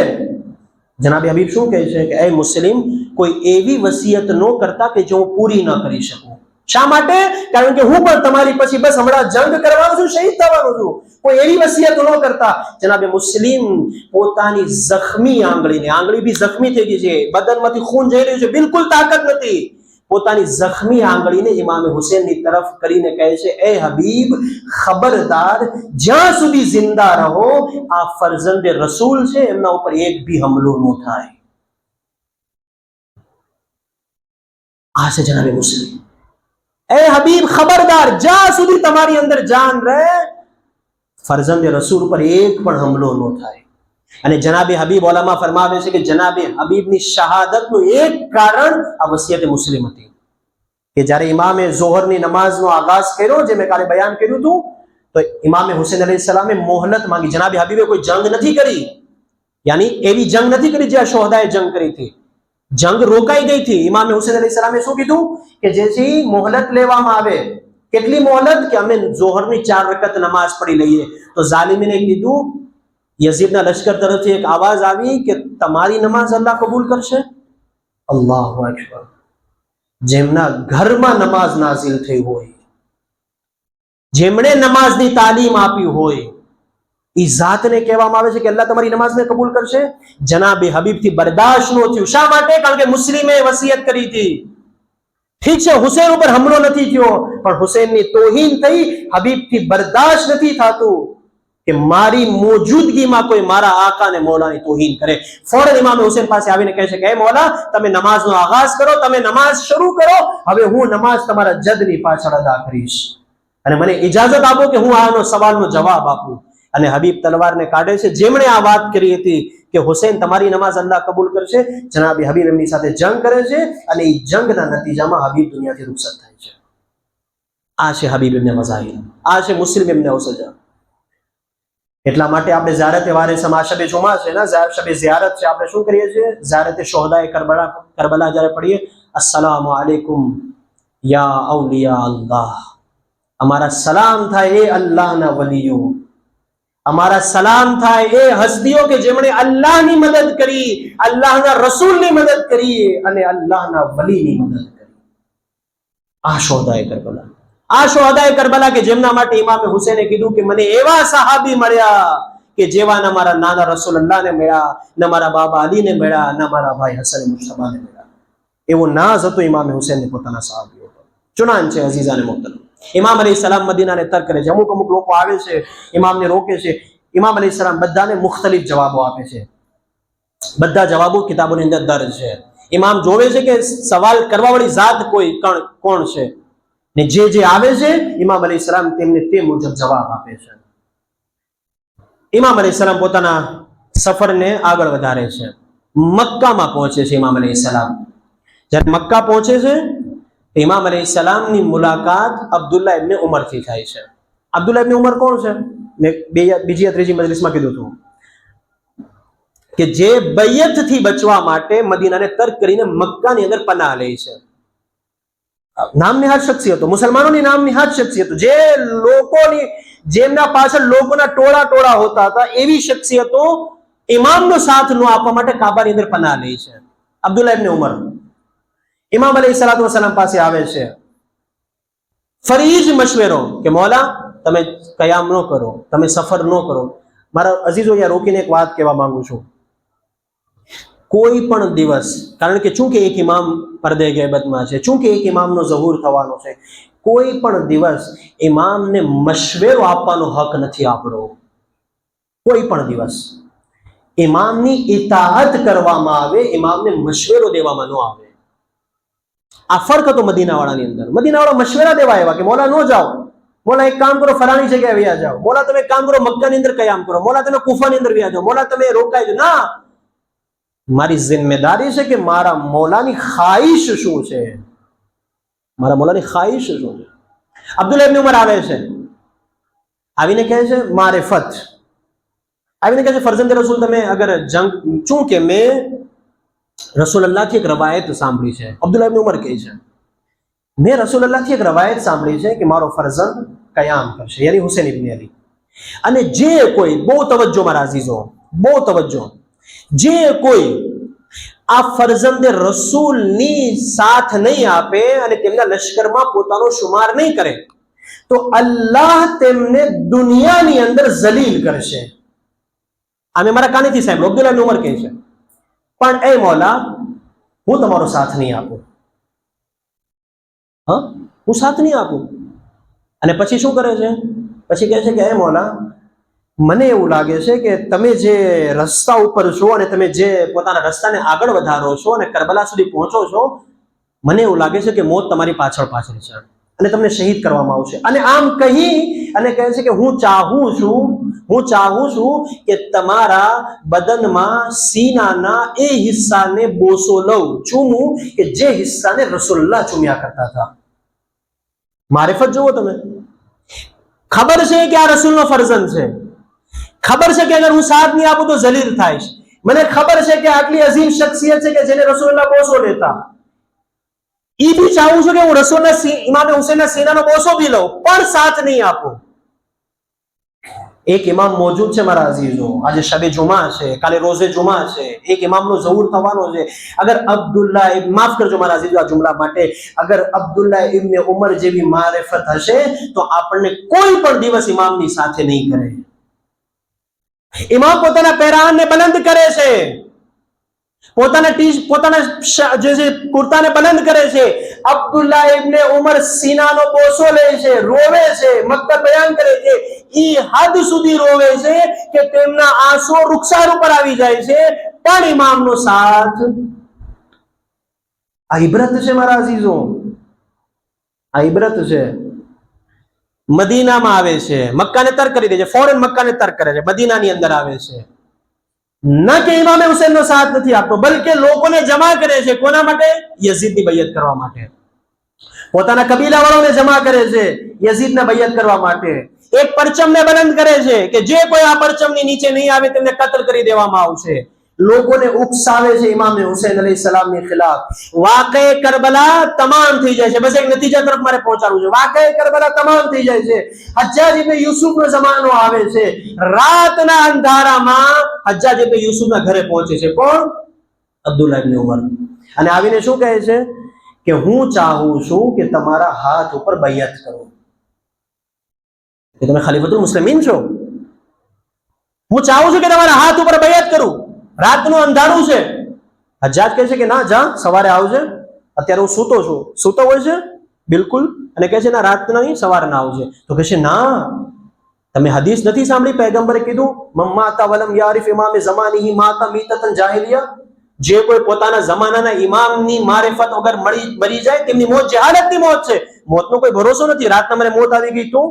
જનાબે હબીબ શું કહે છે કે એ મુસ્લિમ, કોઈ એવી વસિયત ન કરતા કે જો હું પૂરી ન કરી શકું. શા માટે? કારણ કે હું પણ તમારી પછી બસ હમણાં જંગ કરવાનો છું, શહીદ થવાનો છું. કોઈ એવી વસિયત ન કરતા. જનાબે મુસ્લિમ પોતાની જખ્મી આંગળીને, આંગળી બી જખ્મી થઈ ગઈ છે, બદનમાંથી ખૂન જઈ રહ્યું છે, બિલકુલ તાકાત નથી, પોતાની જખ્મી આંગળીને ઇમામે હુસૈનની તરફ કરીને કહે છે, એ હબીબ ખબરદાર, જ્યાં સુધી જિંદા રહો આ ફરજંદે રસૂલ છે, એમના ઉપર એક બી હમલો ન થાય. આ છે જનાબે મુસ્લિમ. એ હબીબ ખબરદાર, જ્યાં સુધી તમારી અંદર જાન રહે ફરજંદે રસૂલ પર એક પણ હમલો ન થાય. અને જનાબે હબીબ ઓલામાં ફરમાવે છે કે જનાબે હબીબની શહાદતનું એક કારણ આ વસિયત મુસ્લિમ હતી કે જ્યારે ઇમામે ઝોહરની નમાઝનો આગાઝ કર્યો, જે મેં કાલે બયાન કર્યું હતું, તો ઇમામે હુસૈન અલૈહિસ સલામે મોહલત માંગી. જનાબે હબીબે કોઈ જંગ નથી કરી, યાની એવી જંગ નથી કરી જે શોહદાએ જંગ કરી હતી, જંગ રોકાઈ ગઈ હતી. ઇમામે હુસૈન અલૈહિસ સલામે શું કીધું કે જેથી મોહલત લેવામાં આવે. કેટલી મોહલત? કે અમે ઝોહરની 4 રકત નમાઝ પढ़ી લઈએ. તો ઝાલિમીને કીધું, યઝીદના લશ્કર તરફથી એક આવાજ આવી કે તમારી નમાઝ અલ્લાહ કબૂલ કરશે. અલ્લાહુ અકબર. જેમના ઘરમાં નમાઝ નાઝિલ થઈ હોય, જેમણે નમાઝની તાલીમ આપી હોય, ઈ જાતને કહેવામાં આવે છે કે અલ્લાહ તમારી નમાઝને કબૂલ કરશે. જનાબે હબીબથી બરદાશ્ત ન થયું. શા માટે? કારણ કે મુસ્લિમે વસિયત કરી હતી. ઠીક છે, હુસૈન ઉપર હુમલો નથી થયો, પણ હુસૈનની તોહીન થઈ, હબીબથી બરદાશ્ત નથી થતું કે મારી મોજૂદગીમાં કોઈ મારા આકાને મોલાની તોહીન કરે. ફૌરન ઇમામ હુસૈન પાસે આવીને કહે છે કે એ મોલા, તમે નમાઝનો આગાઝ કરો, તમે નમાઝ શરૂ કરો, હવે હું નમાઝ તમારા જદની પાછળ અદા કરીશ અને મને ઇજાઝત આપો કે હું આનો સવાલનો જવાબ આપું. અને હબીબ તલવારને કાઢે છે. જેમણે આ વાત કરી હતી કે હુસૈન તમારી નમાઝ અલ્લાહ કબૂલ કરશે, જનાબે હબીબ એમની સાથે જંગ કરે છે અને એ જંગના નતીજામાં હબીબ દુનિયાથી રૂખસત થાય છે. આ છે હબીબ ઇબ્ન મઝાહિર, આ છે મુસ્લિમ ઇબ્ન ઔસજા. એટલા માટે આપણે ઝિયારતે વારિસમ આ શબે જુમા છે ને, શબે ઝિયારત છે, આપણે શું કરીએ છીએ? ઝિયારતે શોહદાએ કરબલા જ્યારે પડીએ, અસ્સલામુ અલૈકુમ યા અવલિયા અલ્લાહ, અમારા સલામ થાય એ અલ્લાહના વલીઓ, અમારા સલામ થાય એ હસ્તીઓ કે જેમણે અલ્લાહની મદદ કરી, અલ્લાહના રસૂલની મદદ કરી અને અલ્લાહના વલીની મદદ કરી. આ શોહદાએ કરબલા, આ શોહદાએ કરબલા કે જેમના માટે ઇમામે હુસૈને કીધું કે મને એવા સહાબી મળ્યા કે જેવા ન મારા નાના રસૂલુલ્લાહને મળ્યા, ન મારા બાબા અલીને મળ્યા, ન મારા ભાઈ હસન મુજતબાને મળ્યા. એવો નાઝ હતો ઇમામે હુસૈનને પોતાના સહાબીઓ પર. ચુનાન છે અઝીઝાને મોહતરમ, ઇમામ અલૈહિસ્સલામ મદીનાને તર્ક કરે છે. અમુક લોકો આવે છે, ઇમામને રોકે છે. ઇમામ અલૈહિસ્સલામ બધાને મુખ્તલિફ જવાબો આપે છે. બધા જવાબો કિતાબોની અંદર દર્જ છે. ઇમામ જોવે છે કે સવાલ કરવા વાળી જાત કોણ છે, ને જે આવે છે ઇમામ અલૈહિસ્સલામ તેમને તે મુજબ જવાબ આપે છે. ઇમામ અલૈહિસ્સલામ પોતાના સફરને આગળ વધારે છે. મક્કામાં પહોંચે છે ઇમામ અલૈહિસ્સલામ. જ્યારે મક્કા પહોંચે છે, ઇમામ અલૈહિસ્સલામની મુલાકાત અબ્દુલ્લાહ ઇબ્ન ઉમર થી થાય છે. અબ્દુલ્લાહ ઇબ્ન ઉમર કોણ છે? મેં બીજી યા ત્રીજી મજલિસમાં કીધું હતું કે જે બૈયતથી બચવા માટે મદીનાને તર્ક કરીને મક્કાની અંદર પનાહ લે છે. નામની હાથ શખ્સિયતો, મુસલમાનોની નામની હાથ શખ્સિયતો, જે લોકોની, જેમના પાછળ લોકોના ટોળા હોતા હતા, એવી શખ્સિયતો ઇમામનો સાથ ન આપવા માટે કાબાની અંદર પનાહ લે છે. અબ્દુલ્લાહ ઇબ્ન ઉમર ઇમામ અલૈહિસ્સલાતુ વસ્સલામ પાસે આવે છે. ફરી જ મશવરો કે મૌલા તમે કયામ ન કરો, તમે સફર ન કરો. મારા અઝીઝો અહીંયા રોકીને એક વાત કહેવા માંગુ છું. કોઈ પણ દિવસ, કારણ કે ચૂંકે એક ઇમામ પડદે ગૈબતમાં છે, ચૂંકે એક ઇમામનો ઝહૂર થવાનો છે, કોઈ પણ દિવસ ઇમામને મશવરો આપવાનો હક નથી આપણો. કોઈ પણ દિવસ ઇમામની ઇતાઅત કરવામાં આવે, ઇમામને મશવરો દેવામાં ન આવે. આ ફર્ક હતો મદીનાવાળાની અંદર. મદીનાવાળા મશવરા દેવા એવા કે મોલા ન જાઓ, મોલા એક કામ કરો ફલાણી જગ્યાએ વ્યા જાઓ, મોલા તમે કામ કરો મક્કાની અંદર કયામ કરો, મોલા તમે કુફાની અંદર વ્યા જાઓ, મોલા તમે રોકાઈ જાઓ. ના, મારી જિમ્મેદારી છે કે મારા મોલાની ખ્વાહિશ શું છે, મારા મોલાની ખ્વાહિશ શું છે. અબ્દુલ્લાહ ઇબ્ન ઉમર આવે છે, આવીને કહે છે મારિફત, આવીને કહે છે ફરજંદ રસૂલ તમે અગર જંગ, ચૂંકે મેં રસૂલુલ્લાહથી એક રવાયત સાંભળી છે. અબ્દુલ્લાહ ઇબ્ન ઉમર કહે છે મેં રસૂલુલ્લાહથી એક રવાયત સાંભળી છે કે મારો ફરજંદ કયામ કરશે, યાની હુસૈન ઇબ્ન અલી. અને જે કોઈ, બહુ તવજ્જો મારા અઝીઝો, બહુ તવજ્જો, જે કોઈ આ ફરજંદે રસૂલની સાથ નહીં આપે અને તેમના લશ્કરમાં પોતાનો શુમાર નહીં કરે, તો અલ્લાહ તેમને દુનિયાની અંદર જલીલ કરશે. અમે મારા કાનેથી સાંભળ્યું. અબ્દુલ્લાહ ઇબ્ન ઉમર કહે છે પણ એ મૌલા હું તમારો સાથ નહીં આપું, હા હું સાથ નહીં આપું. અને પછી શું કરે છે? પછી કહે છે કે એ મૌલા મને એવું લાગે છે કે તમે જે રસ્તા ઉપર છો અને તમે જે પોતાના રસ્તાને આગળ વધારો છો અને કરબલા સુધી પહોંચો છો, મને એવું લાગે છે કે મોત તમારી પાછળ છે અને તમને શહીદ કરવામાં આવશે. અને આમ કહી અને કહે છે કે હું ચાહું છું કે તમારા બદનમાં સીનાના એ હિસ્સાને બોસો લઉં, ચૂમું કે જે હિસ્સાને રસૂલુલ્લાહ ચૂમ્યા કરતા હતા. મારિફત જુઓ તમે. ખબર છે કે આ રસૂલનો ફરજંદ છે, ખબર છે કે અગર હું સાથ નહીં આપું તો જલીલ થાઈશ, મને ખબર છે કે આટલી અઝીમ શખ્સિયત છે કે જેને રસૂલુલ્લાહ બોસો લેતા, ઈ બી ચાહું છું કે હું રસૂલના ઇમામે હુસૈનના સીનાનો બોસો બી લઉં, પણ સાથ નહીં આપું. એક ઇમામ મોજૂદ છે મારા અઝીઝો, આજે શબે જુમા છે, કાલે રોઝે જુમા છે, એક ઇમામનો ઝહૂર થવાનો છે. અગર અબ્દુલ્લાહ, માફ કરજો મારા અઝીઝો આ જુમલા માટે, અગર અબ્દુલ્લાહ ઇબ્ન ઉમર જેવી મારિફત હશે તો આપણને કોઈ પણ દિવસ ઇમામની સાથે નહીં કરે. ઇમામ પોતાના પહેરાણને બલંદ કરે છે, પોતાના જે કુર્તાને બલંદ કરે છે. અબ્દુલ્લાહ ઇબ્ન ઉમર સીનાનો બોસો લે છે, રોવે છે, મક્તબ બયાન કરે છે. ઈ હદ સુધી રોવે છે કે તેમના આંસુ રૂખસાર ઉપર આવી જાય છે, પણ ઇમામનો સાથ. આ ઇબરત છે મારા અઝીઝો, આ ઇબરત છે. મદીનામાં આવે છે, મક્કાને તર્ક કરી દે છે, ફોરેન મક્કાને તર્ક કરે છે, મદીનાની અંદર આવે છે. ન કે ઇમામે હુસૈનનો સાથ નથી આપતો, બલકે લોકોને જમા કરે છે. કોના માટે? યઝીદની બૈયત કરવા માટે. પોતાના કબીલા વાળાને જમા કરે છે યઝીદને બૈયત કરવા માટે. એક પરચમને બલંદ કરે છે કે જે કોઈ આ પરચમની નીચે નહીં આવે તેમને કત્લ કરી દેવામાં આવશે. લોકોને ઉકસાવે છે ઇમામ હુસૈન અલૈહિસ્સલામની ખિલાફ. વાक़ે કરબલા તમામ થઈ જાય છે. બસ એક નતીજા તરફ મારે પહોંચાડવું છે. વાक़ે કરબલા તમામ થઈ જાય છે. હજ્જાજ ઇબ્ન યુસુફનો જમાનો આવે છે. રાતના અંધારામાં હજ્જાજ ઇબ્ન યુસુફના ઘરે પહોંચે છે. કોણ? અબ્દુલ્લાહ ઇબ્ન ઉમર. અને આવીને શું કહે છે કે હું ચાહું છું કે તમારા હાથ ઉપર બૈયત કરું, કે તમે ખલીફતુલ મુસ્લિમીન છો. હું ચાહું છું કે તમારા હાથ ઉપર બૈયત કરું. રાતનું અંધારું છે. હજ્જાજ કહે છે કે ના, જા, સવારે આવજે, અત્યારે હું સૂતો છું. સૂતો હોય છે બિલકુલ, અને કહે છે ના, રાતના નહીં, સવારના આવજે. તો કહે છે ના, તમે હદીસ નથી સાંભળી? પૈગંબરે કીધું મમ્માતા વલમ યારિફ ઇમામે ઝમાનિહી માતા મીતતન જાહિલિયા. જે કોઈ પોતાના જમાનાના ઇમામની મારિફત વગર મરી જાય તેમની મોત જહાલતની મોત છે. મોતનો કોઈ ભરોસો નથી. રાતના મને મોત આવી ગઈ તો?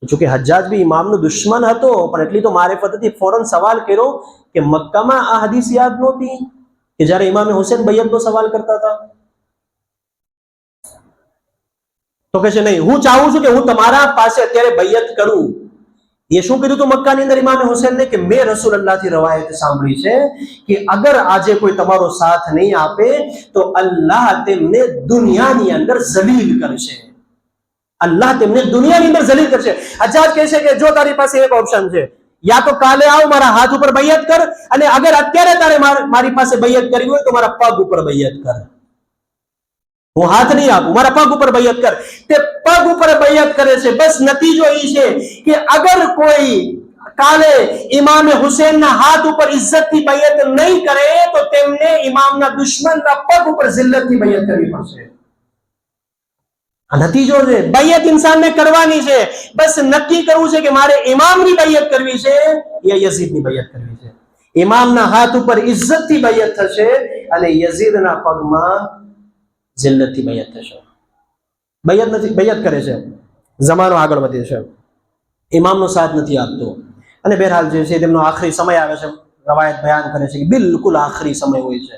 જોકે હજ્જાજ બી ઇમામનો દુશ્મન હતો, પણ એટલી તો મારિફત હતી. ફોરન સવાલ કર્યો કે મક્કામાં આ હદીસ યાદ નહોતી કે જ્યારે ઇમામે હુસૈન બૈયતનો સવાલ કરતા હતા? તો કહે છે નહીં, હું ચાહું છું કે હું તમારા પાસે અત્યારે બૈયત કરું. એ શું કીધું હતું મક્કાની અંદર ઇમામે હુસૈનને? કે મેં રસૂલલ્લાહથી રવાયત સાંભળી છે કે અગર આજે કોઈ તમારો સાથ નહીં આપે તો અલ્લાહ તેમને દુનિયાની અંદર જલીલ કરશે. અલ્લાહ તેમને દુનિયાની અંદર જલીલ કરશે. હજ્જાજ કહે છે કે જો તારી પાસે એક ઓપ્શન છે, યા તો કાલે આવ, મારા હાથ ઉપર બૈયત કર, અને અગર અત્યારે તારે મારી પાસે બૈયત કરવી હોય તો મારા પગ ઉપર બૈયત કર. હું હાથ નહીં આપું, મારા પગ ઉપર બૈયત કર. તે પગ ઉપર બૈયત કરે છે. બસ નતીજો એ છે કે અગર કોઈ કાલે ઇમામે હુસૈનના હાથ ઉપર ઇજ્જતથી બૈયત નહીં કરે તો તેમને ઇમામના દુશ્મનના પગ ઉપર જિલ્લતથી બૈયત કરવી પડશે. નતીજો છે. બૈયત ઇન્સાનને કરવાની છે. બસ નક્કી કરવું છે કે મારે ઇમામની બૈયત કરવી છે યા યઝીદની બૈયત કરવી છે. ઇમામના હાથ ઉપર ઇજ્જતથી બૈયત થશે અને યઝીદના પગમાં જિલ્લતથી બૈયત થશે. બૈયત નથી, બૈયત કરે છે. જમાનો આગળ વધે છે, ઇમામનો સાથ નથી આપતો. અને બહેરહાલ જે છે તેમનો આખરી સમય આવે છે. રવાયત બયાન કરે છે કે બિલકુલ આખરી સમય હોય છે.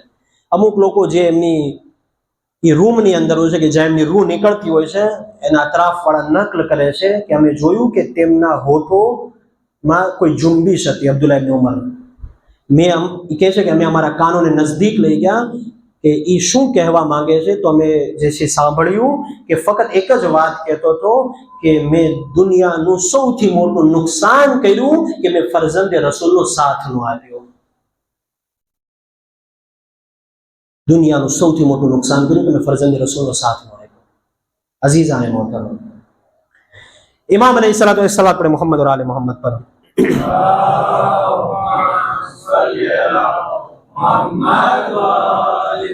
અમુક લોકો જે એમની એ રૂમની અંદર હોય છે કે જ્યાં એમની રૂહ નીકળતી હોય છે, એના અતરાફવાળા નકલ કરે છે કે અમે જોયું કે તેમના હોઠોમાં કોઈ ઝુંબીશ હતી. અબ્દુલ્લાહ ઇબ્ન ઉમર કહે છે કે અમે અમારા કાનોને નજદીક લઈ ગયા કે એ શું કહેવા માંગે છે. તો અમે જે છે સાંભળ્યું કે ફક્ત એક જ વાત કહેતો હતો કે મેં દુનિયાનું સૌથી મોટું નુકસાન કર્યું કે મેં ફરજંદે રસૂલનો સાથ ન આપ્યો. દુનિયાનું સૌથી મોટું નુકસાન કર્યું કે મેં ફરજંદે રસૂલનો સાથ ન આપ્યો. અઝીઝાને મોહતરમ, ઇમામ અલૈહિસ્સલાતુ વસ્સલામ પર મોહમ્મદ और आले मोहम्मद पर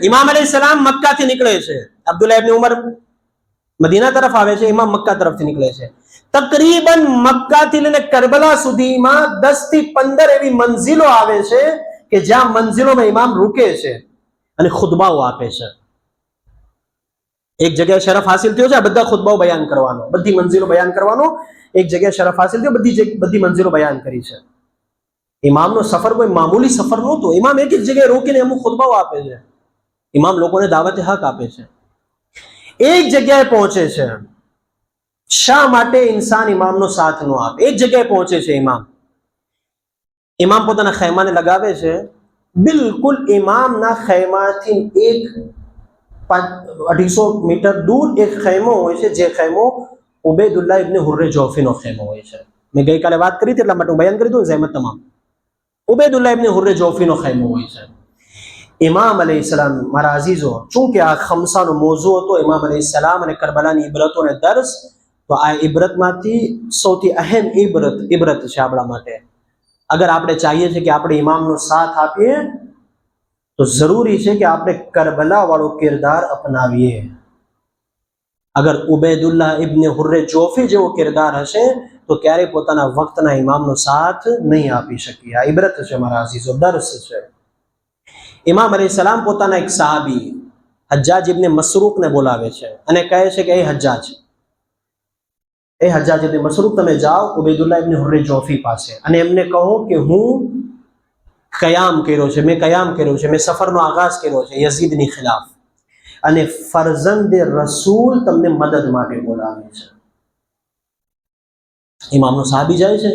ઇમામ અલૈહિસ્સલામ મક્કાથી નીકળે છે. અબ્દુલ્લાહ ઇબ્ન ઉમર મદીના તરફ આવે છે. ઇમામ મક્કા તરફથી નીકળે છે. તકરીબન મક્કાથી લઈને કરબલા સુધીમાં 10 થી 15 એવી મંઝિલો આવે છે કે જ્યાં મંઝિલોમાં ઇમામ રૂકે છે અને ખુતબાઓ આપે છે. એક જગ્યાએ શરફ હાસિલ થયો છે બધા ખુતબાઓ બયાન કરવાનો, બધી મંઝિલો બયાન કરવાનો. એક જગ્યાએ શરફ હાસિલ થયો, બધી મંઝિલો બયાન કરી છે. ઇમામનો સફર કોઈ મામૂલી સફર નહોતો. ઇમામ એક જગ્યાએ રોકીને અમુક ખુતબાઓ આપે છે. ઇમામ લોકોને દાવત હક આપે છે. એક જગ્યાએ પહોંચે છે. શા માટે ઇન્સાન ઇમામનો સાથ ન આપે? એક જગ્યાએ પહોંચે છે ઇમામ પોતાના ખૈમાને લગાવે છે. બિલકુલ ઇમામના ખૈમાથી 250 મીટર દૂર એક ખૈમો હોય છે, જે ખૈમો ઉબૈદુલ્લાહ ઇબ્ન હુર્રે જોફીનો ખૈમો હોય છે. મેં ગઈકાલે વાત કરી હતી એટલા માટે હું બયાન કરી દઉં જહેમત તમામ. ઉબૈદુલ્લાહ ઇબ્ન હુર્રે જોફીનો ખૈમો હોય છે. ઇમામ અલૈહિસ્સલામ, મારા અઝીઝો, ચૂંકે આ ખમસાનો મોઝુ હતો ઇમામ અલૈહિસ્સલામ અને કરબલાની ઇબરતો અને દર્સ, તો આ ઇબરતમાંથી સૌથી અહેમ ઇબરત છે આપણા માટે. અગર આપણે ચાહીએ છીએ કે આપણે ઇમામનો સાથ આપીએ તો જરૂરી છે કે આપણે કરબલા વાળો કિરદાર અપનાવીએ. અગર ઉબૈદુલ્લાહ ઇબ્ન હુર્રે જોફી જેવો કિરદાર હશે તો ક્યારેય પોતાના વક્તના ઇમામનો સાથ નહીં આપી શકીએ. આ ઇબરત છે મારા અઝીઝો, દર્સ છે. ઇમામ અલૈહિસ્સલામ પોતાના એક સહાબી હજ્જાજ ઇબ્ન મસરૂકને બોલાવે છે અને કહે છે કે એ હજ્જાજ ઇબ્ન મસરૂક, તમે જાઓ ઉબૈદુલ્લાહ ઇબ્ન હુર્રે જોફી પાસે અને એમને કહો કે હું કયામ કર્યો છે, મેં સફરનો આગાઝ કર્યો છે યઝીદની ખિલાફ, અને ફરજંદે રસૂલ તમને મદદ માટે બોલાવે છે. ઇમામનો સાહબી જાય છે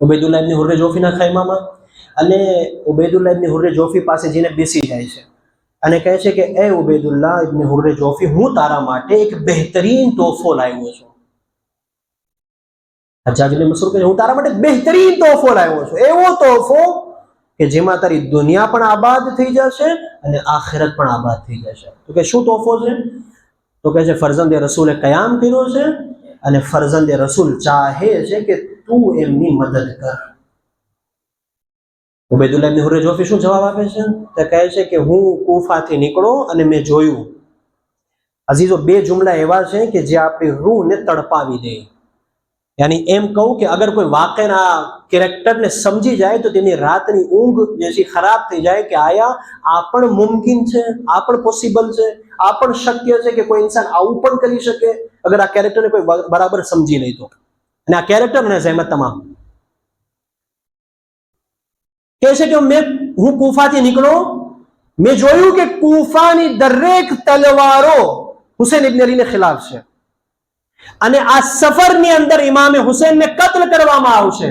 ઉબૈદુલ્લાહ ઇબ્ન હુર્રે જોફીના ખૈમામાં, અને ઉબૈદુલ્લાહ ઇબ્ન હુર્રે જોફી પાસે જઈને બેસી જાય છે અને કહે છે કે એ ઉબૈદુલ્લાહ ઇબ્ન હુર્રે જોફી, હું તારા માટે એક બહેતરીન તોહફો લાવ્યો છું. હજ્જાજ ઇબ્ન મસરૂર કહે, હું તારા માટે બહેતરીન તોહફો લાવ્યો છું, એવો તોહફો કે જેમાં તારી દુનિયા પણ આબાદ થઈ જશે અને આખિરત પણ આબાદ થઈ જશે. તો કે શું તોહફો છે? તો કહે છે ફરઝંદે રસૂલે કયામ કર્યો છે અને ફરઝંદે રસૂલ ચાહે છે કે તું એમની મદદ કર. ઉબૈદુલ્લાહ ઇબ્ન હુર્રે જોફી શું જવાબ આપે છે? તે કહે છે કે હું કૂફાથી નીકળો અને મેં જોયું. અઝીઝો, બે જુમલા એવા છે કે જે આપણી રૂહને તડપાવી દે. યાની એમ કહું કે અગર કોઈ વાકઈના કેરેક્ટરને સમજી જાય તો તેની રાતની ઊંઘ જે છે ખરાબ થઈ જાય કે આયા આ પણ મુમકિન છે, આ પણ પોસિબલ છે, આ પણ શક્ય છે કે કોઈ ઇન્સાન આવું પણ કરી શકે અગર આ કેરેક્ટરને કોઈ બરાબર સમજી નહીં તો. અને આ કેરેક્ટર અને જહેમત તમામ કહે છે કે હું કૂફાથી નીકળો, મેં જોયું કે કૂફાની દરેક તલવારો હુસૈન ઇબ્ન અલીને ખિલાફ છે અને આ સફરની અંદર ઇમામે હુસૈનને કત્લ કરવામાં આવશે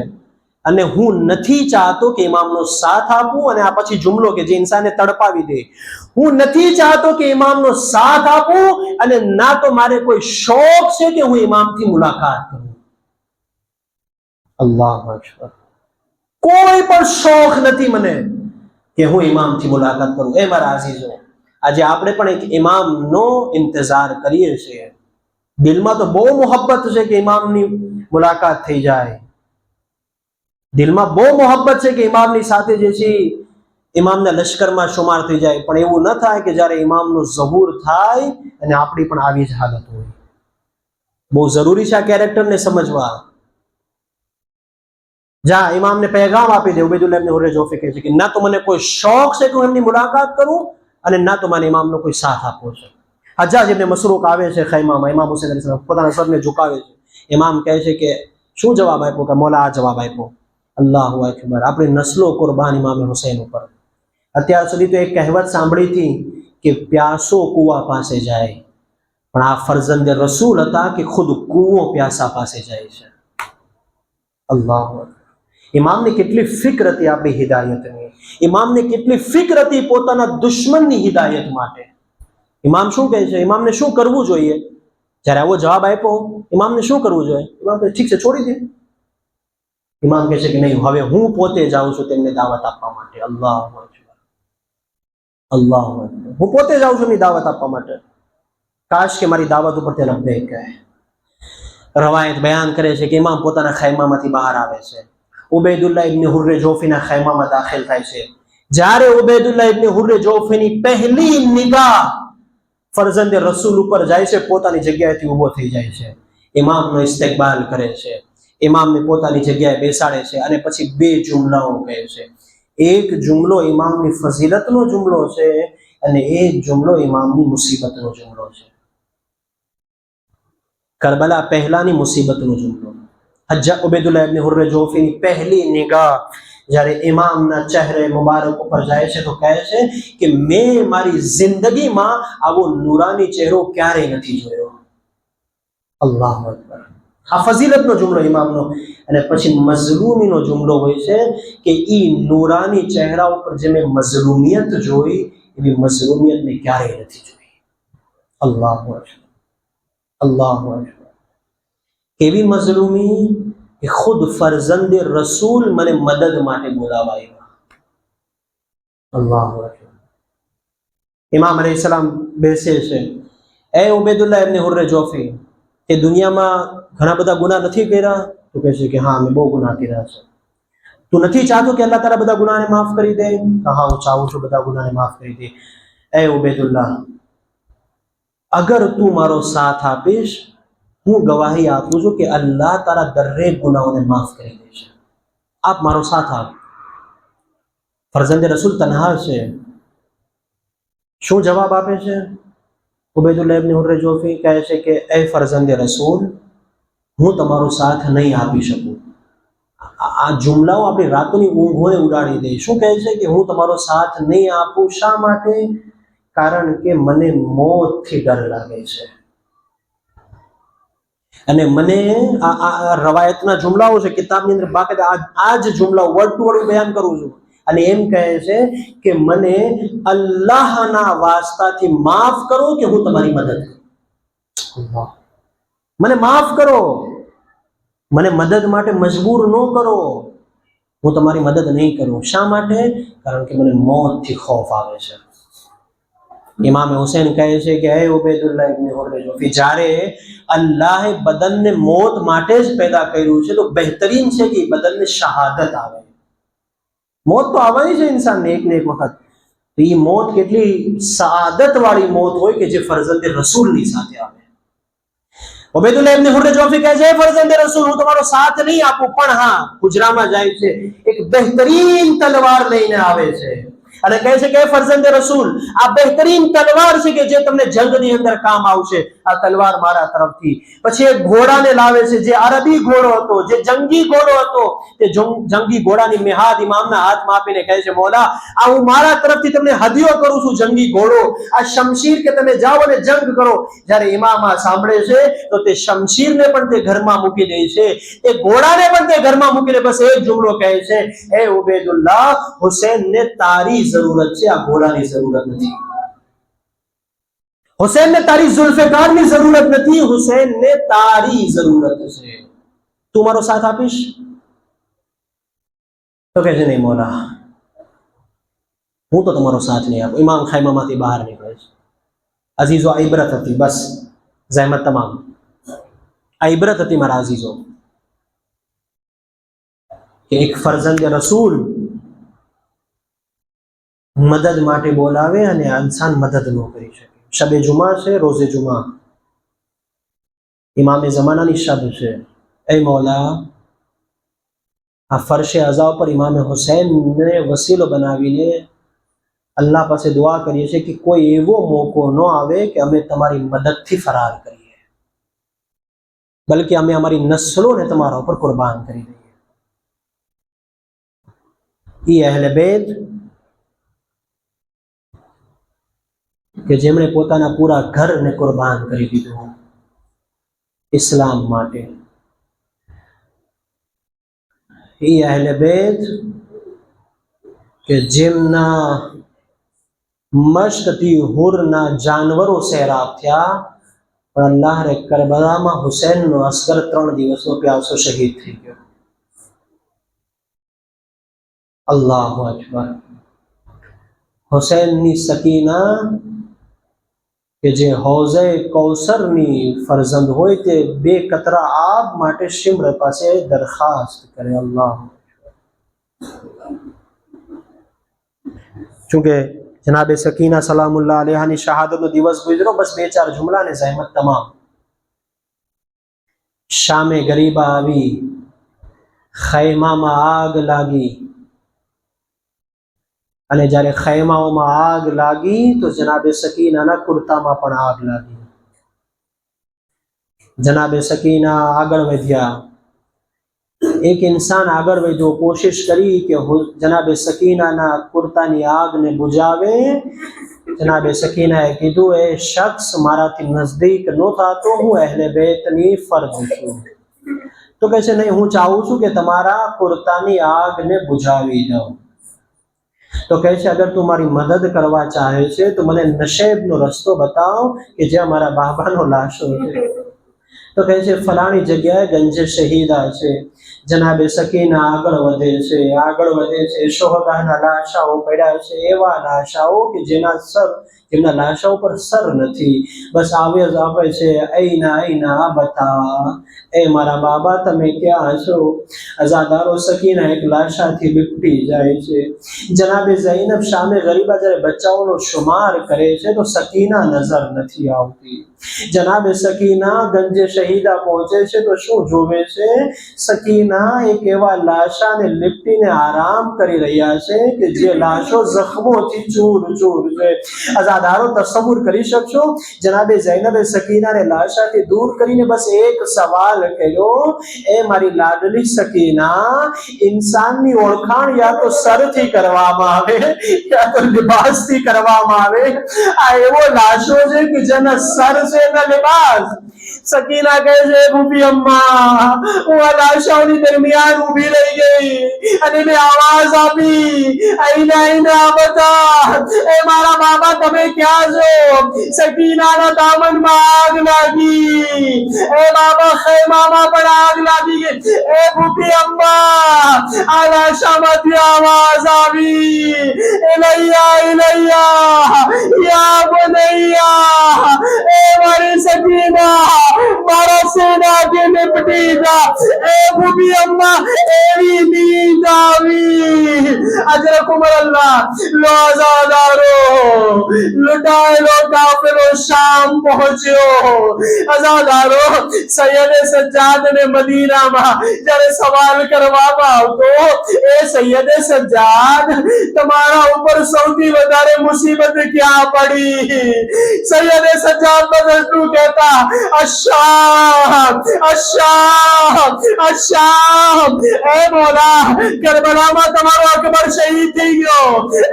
અને હું નથી ચાહતો કે ઇમામનો સાથ આપું. અને આ પછી જુમલો કે જે ઇન્સાનને તડપાવી દે, હું નથી ચાહતો કે ઇમામનો સાથ આપું અને ના તો મારે કોઈ શોખ છે કે હું ઇમામથી મુલાકાત કરું. અલ્લાહુ અકબર. કોઈ પણ શોખ નથી મને કે હું ઇમામથી મુલાકાત કરું. એ મારા અઝીઝો, આજે આપણે પણ એક ઇમામનો ઇંતજાર કરીએ છીએ. દિલમાં તો બહુ મોહબ્બત છે કે ઇમામની મુલાકાત થઈ જાય, દિલમાં બહુ મોહબ્બત છે કે ઇમામની સાથે જે છે ઇમામના લશ્કરમાં શુમાર થઈ જાય, પણ એવું ન થાય કે જ્યારે ઇમામનો ઝહૂર થાય અને આપણી પણ આવી જ હાલત હોય. બહુ જરૂરી છે આ કેરેક્ટરને સમજવા. જા ઇમામને પૈગામ આપી દે. ઉબૈદુલ્લાહ ઇબ્ન હુર્રે જોફી કહે છે કે ના તો મને કોઈ શોખ છે કે હું એમની મુલાકાત કરું અને ના તો મને ઇમામનો કોઈ સાથ આપવો છે. હજ્જાજ ઇબ્ન મસરૂક આવે છે ખૈમામાં, ઇમામ હુસૈન અલૈહિસ સલામ પોતાના સરને ઝુકાવે છે. ઇમામ કહે છે કે શું જવાબ આપ્યો? કે મોલા આ જવાબ આપ્યો. અલ્લાહુ અકબર. આપણી નસ્લો કુરબાન ઇમામ હુસૈન ઉપર. અત્યાર સુધી તો એક કહેવત સાંભળી હતી કે પ્યાસો કુવા પાસે જાય, પણ આ ફરઝંદે રસૂલ હતા કે ખુદ કુવો પ્યાસા પાસે જાય છે. અલ્લાહુ અકબર. ઇમામને કેટલી ફિક્ર હતી આપણી હિદાયતની, ઇમામને કેટલી ફિક્ર હતી પોતાના દુશ્મનની હિદાયત માટે. ઇમામ શું કહે છે? ઇમામને શું કરવું જોઈએ? જ્યારે આવો જવાબ આપ્યો, ઇમામને શું કરવું જોઈએ? ઇમામ કહે ઠીક છે, છોડી દે. ઇમામ કહે છે કે નહીં, હવે હું પોતે જાઉં છું તેમને દાવત આપવા માટે. અલ્લાહુ અકબર. અલ્લાહુ અકબર. હું પોતે જાઉં છું એમની દાવત આપવા માટે. કાશ કે મારી દાવત ઉપર તે લબ્બૈક કહે. રવાયત બયાન કરે છે કે ઇમામ પોતાના ખૈમામાંથી બહાર આવે છે. ઉબૈદુલ્લાહ ઇબ્ન હુર્રે જોફીના ખૈમામાં દાખલ થાય છે. જ્યારે ઉબૈદુલ્લાહ ઇબ્ન હુર્રે જોફીની પહેલી નિગાહ ફરઝંદે રસૂલ ઉપર જાય છે, પોતાની જગ્યાએથી ઊભો થઈ જાય છે, ઇમામનો ઇસ્તેકબાલ કરે છે, ઇમામને પોતાની જગ્યાએ બેસાડે છે અને પછી બે જુમલાઓ કહે છે. એક જુમલો ઇમામની ફઝીલતનો જુમલો છે અને એક જુમલો ઇમામની મુસીબતનો જુમલો છે. કરબલા પહેલાની મુસીબતનો જુમલો. ઉબૈદુલ્લાહ ઇબ્ન હુર્રે જોફીની પહેલી નિગાહ જ્યારે ઇમામના ચહેરે મુબારક ઉપર જાય છે તો કહે છે કે મેં મારી જિંદગીમાં આવો નૂરાની ચહેરો ક્યારેય નથી જોયો. અલ્લાહુ અકબર. આ ફઝીલતનો જુમલો ઇમામનો. અને પછી મઝલૂમીનો જુમલો હોય છે કે ઈ નૂરાની ચહેરા ઉપર જે મેં મઝલૂમિયત જોઈ એવી મઝલૂમિયત મેં ક્યારેય નથી જોઈ. અલ્લાહુ અકબર. અલ્લાહુ અકબર. એવી મઝલૂમી કે ખુદ ફરઝંદે રસૂલ મને મદદ માટે બોલાવા આવ્યા. અલ્લાહુ અકબર. ઇમામ અલૈહિસ સલામ બેસે છે. એ ઉબૈદુલ્લાહ ઇબ્ન હુર્રે જોફી, કે દુનિયામાં ઘણા બધા ગુનાહ નથી કર્યા? તો કહે છે કે હા, મેં બહુ ગુનાહ કર્યા છે. તું નથી ચાહતો કે અલ્લાહ તારા બધા ગુનાહને માફ કરી દે? હા, હું ચાહું છું બધા ગુનાહને માફ કરી દે. એ ઉબૈદુલ્લાહ, અગર તું મારો સાથ આપીશ, હું ગવાહી આપું છું કે અલ્લાહ તારા દરેક ગુનાહોને માફ કરી દેશે. આપ મારો સાથ આપ. ફરઝંદે રસૂલ તન્હા છે. શું જવાબ આપે છે ઉબૈદુલ્લાહ ઇબ્ન હુર્રે જોફી? કહે છે કે એ ફરઝંદે રસૂલ, હું તમારો સાથ નહીં આપી શકું. આ જુમલાઓ આપણી રાતોની ઊંઘોને ઉડાડી દે. શું કહે છે કે હું તમારો સાથ નહીં આપું? શા માટે? કારણ કે મને મોતથી ડર લાગે છે. અને મને આ રવાયતના જુમલાઓ છે કિતાબની અંદર બાકાયદા આ જ જુમલા વર્ડ ટુ વર્ડ બયાન કરું છું, અને એમ કહે છે કે મને અલ્લાહના વાસ્તાથી માફ કરો કે હું તમારી મદદ કરું. મને માફ કરો, મને મદદ માટે મજબૂર ન કરો, હું તમારી મદદ નહીં કરું. શા માટે? કારણ કે મને મોતથી ખૌફ આવે છે. ઇમામ હુસૈન કહે છે કે હે ઉબૈદુલ્લાહ ઇબ્ન હુર્રિઝ, જ્યારે અલ્લાહે બદનને મોત માટે જ પેદા કર્યું છે તો બહેતરીન છે કે બદનને શહાદત આવે. મોત તો આવવાની છે ઇન્સાનને એક ને એક વખત, તો એ મોત કેટલી સઆદત વાળી મોત હોય કે જે ફરઝંદે રસૂલની સાથે આવે. ઉબૈદુલ્લાહ ઇબ્ન હુર્રિઝ કહે છે ફરઝંદે રસૂલ, હું તમારો સાથ નહીં આપું, પણ હા હુજરામાં જાય છે એક બહેતરીન તલવાર લઈને આવે છે અને કહે છે કે ફરઝંદે રસૂલ, આ બહેતરીન તલવાર છે કે જે તમને જંગની અંદર કામ આવશે, આ તલવાર મારા તરફથી. પછી એક ઘોડાને લાવે છે જે અરબી ઘોડો હતો, જે જંગી ઘોડો હતો. તે જંગી ઘોડાની મેહાદ ઇમામના હાથમાં આપીને કહે છે મોલા, આ હું મારા તરફથી તમને હદિયો કરું છું, જંગી ઘોડો, આ શમશીર કે તમે જાઓ અને જંગ કરો. જ્યારે ઇમામ આ સાંભળે છે તો તે શમશીરને પણ તે ઘરમાં મૂકી દે છે, તે ઘોડાને પણ તે ઘરમાં મૂકીને બસ એક જુમલો કહે છે, હે ઉબૈદુલ્લાહ, હુસૈનને તારી જરૂરત છે, આ ઘોડાની જરૂરત નથી. હુસૈનને તારી ઝુલ્ફિકારની જરૂરત નથી, હુસૈનને તારી જરૂરત છે. તું મારો સાથ આપીશ? તો કહે છે નહીં મોલા, હું તો તમારો સાથ નહીં આપું. ઇમામ ખાઈમામાંથી બહાર નીકળે છે. અઝીઝો આ ઇબરત હતી, બસ જહેમત તમામ. આ ઇબરત હતી મારા અઝીઝો કે એક ફરઝંદ રસૂલ મદદ માટે બોલાવે અને ઇન્સાન મદદ ન કરી શકે. શબે જુમા છે, રોઝે જુમા, ઇમામે ઝમાનાની શબ છે. એ મૌલા, આ ફરશે અઝા પર ઇમામે હુસૈનને વસીલો બનાવીને અલ્લાહ પાસે દુઆ કરીએ છીએ કે કોઈ એવો મોકો ન આવે કે અમે તમારી મદદથી ફરાર કરીએ, બલકે અમે અમારી નસ્લોને તમારા ઉપર કુરબાન કરી દઈએ. એ અહેલે બેત કે જેમણે પોતાના પૂરા ઘરને કુરબાન કરી દીધું ઇસ્લામ માટે. એ અહેલે બેત કે જેમના મશ્કથી હુરના જાનવરો સૈરાબ થયા, પણ અલ્લાહ રે કરબલામાં હુસૈનનો અસ્કર 3 દિવસનો પ્યાસો શહીદ થઈ ગયો. અલ્લાહુ અકબર. હુસૈનની સકીના કે જે હૌઝે કૌસરની ફરઝંદ હોય, તે 2 કતરા આબ માટે શિમ્ર પાસે દરખાસ્ત કરે. અલ્લાહ, ચૂંકે જનાબે સકીના સલામુલ્લાહ અલૈહાની શહાદતનો દિવસ ગુજરો, બસ 2-4 જુમલાને જહેમત તમામ. શામે ગરીબા આવી, ખૈમામાં આગ લાગી, અને જ્યારે ખૈમાઓમાં આગ લાગી તો જનાબે સકીનાના કુર્તામાં પણ આગ લાગી. જનાબે સકીના આગળ વધ્યા. એક ઇન્સાન આગળ વધ્યો, કોશિશ કરી કે જનાબે સકીનાના કુર્તાની આગને બુજાવે. જનાબે સકીનાએ કીધું, એ શખ્સ મારાથી નજદીક ન થતો, હું અહેલે બેતની ફરજ છું. તો કહે છે નહીં, હું ચાહું છું કે તમારા કુર્તાની આગને બુજાવી દઉં. તો કહે છે અગર તું મારી મદદ કરવા ચાહે છે તો મને નશેબનો રસ્તો બતાવ કે જ્યાં મારા બાબાનો લાશો છે. તો કહે છે ફલાણી જગ્યાએ ગંજે શહીદા છે. જનાબે સકીના આગળ વધે છે, આગળ વધે છે. શોહદાના લાશાઓ પડ્યા છે, એવા લાશાઓ કે જેમના લાશાઓ પર સર નથી, બસ આવે જ આપે છે, ઐના ઐના બતા, એ મારા બાબા તમે ક્યાં છો? અઝાદારો સકીના એક લાશાથી લીપટી જાય છે. જનાબે ઝૈનબ શામે ગરીબા જ્યારે બચ્ચાઓનો શુમાર કરે છે તો સકીના નજર નથી આવતી. જનાબે સકીના ગંજે શહીદા પહોંચે છે તો શું જોવે છે? સકીના એક એવા લાશાને લીપટીને આરામ કરી રહ્યા છે કે જે લાશો જખ્મોથી ચૂર ચૂર છે. અઝાદારો તસવ્વુર કરી શકશો જનાબે ઝૈનબે સકીનાને લાશાથી દૂર કરીને બસ એક સવાલ કર્યો, એ મારી લાડલી સકીના, ઇન્સાનની ઓળખાણ યા તો સરથી કરવામાં આવે યા તો લિબાસથી કરવામાં આવે, આ એવો લાશો છે કે જેના સર છે ના લિબાસ. સકીના કહે છે, ભૂપી અમ્મા, હું આ લાશોની દરમિયાન ઊભી રહી ગઈ અને મેં આવાજ આપી, આઈના આઈના બતા, એ મારા બાબા તમે ક્યાં છો? સકીનાના દામનમાં આગ લાગી, એ બાબા ખૈમામાં પણ આગ લાગી ગઈ. એ ભૂપી અમ્મા, આ લાશામાંથી આવાજ આવી, ઇલૈયા ઇલૈયા યા બનૈયા, એ મારી સકીના, મારા સેનાથી નિપટી જા. એ ભૂપી અમ્મા, એવી નીંદ આવી. અજરકુમલ્લાહ, લો અઝાદારો, લૂંટાયેલો કાફિલો શામ પહોંચ્યો. અઝાદારો, સૈયદ સજ્જાદ ને મદીનામાં જ્યારે સવાલ કરવામાં આવતો, એ સૈયદ સજ્જાદ, તમારા ઉપર સૌથી વધારે મુસીબત ક્યાં પડી? સૈયદ સજ્જાદ બદલતું કહેતા, અશામ અશામ અશામ. એ મોલા, કરબલામાં તમારો અકબર શહીદ થઈ ગયો.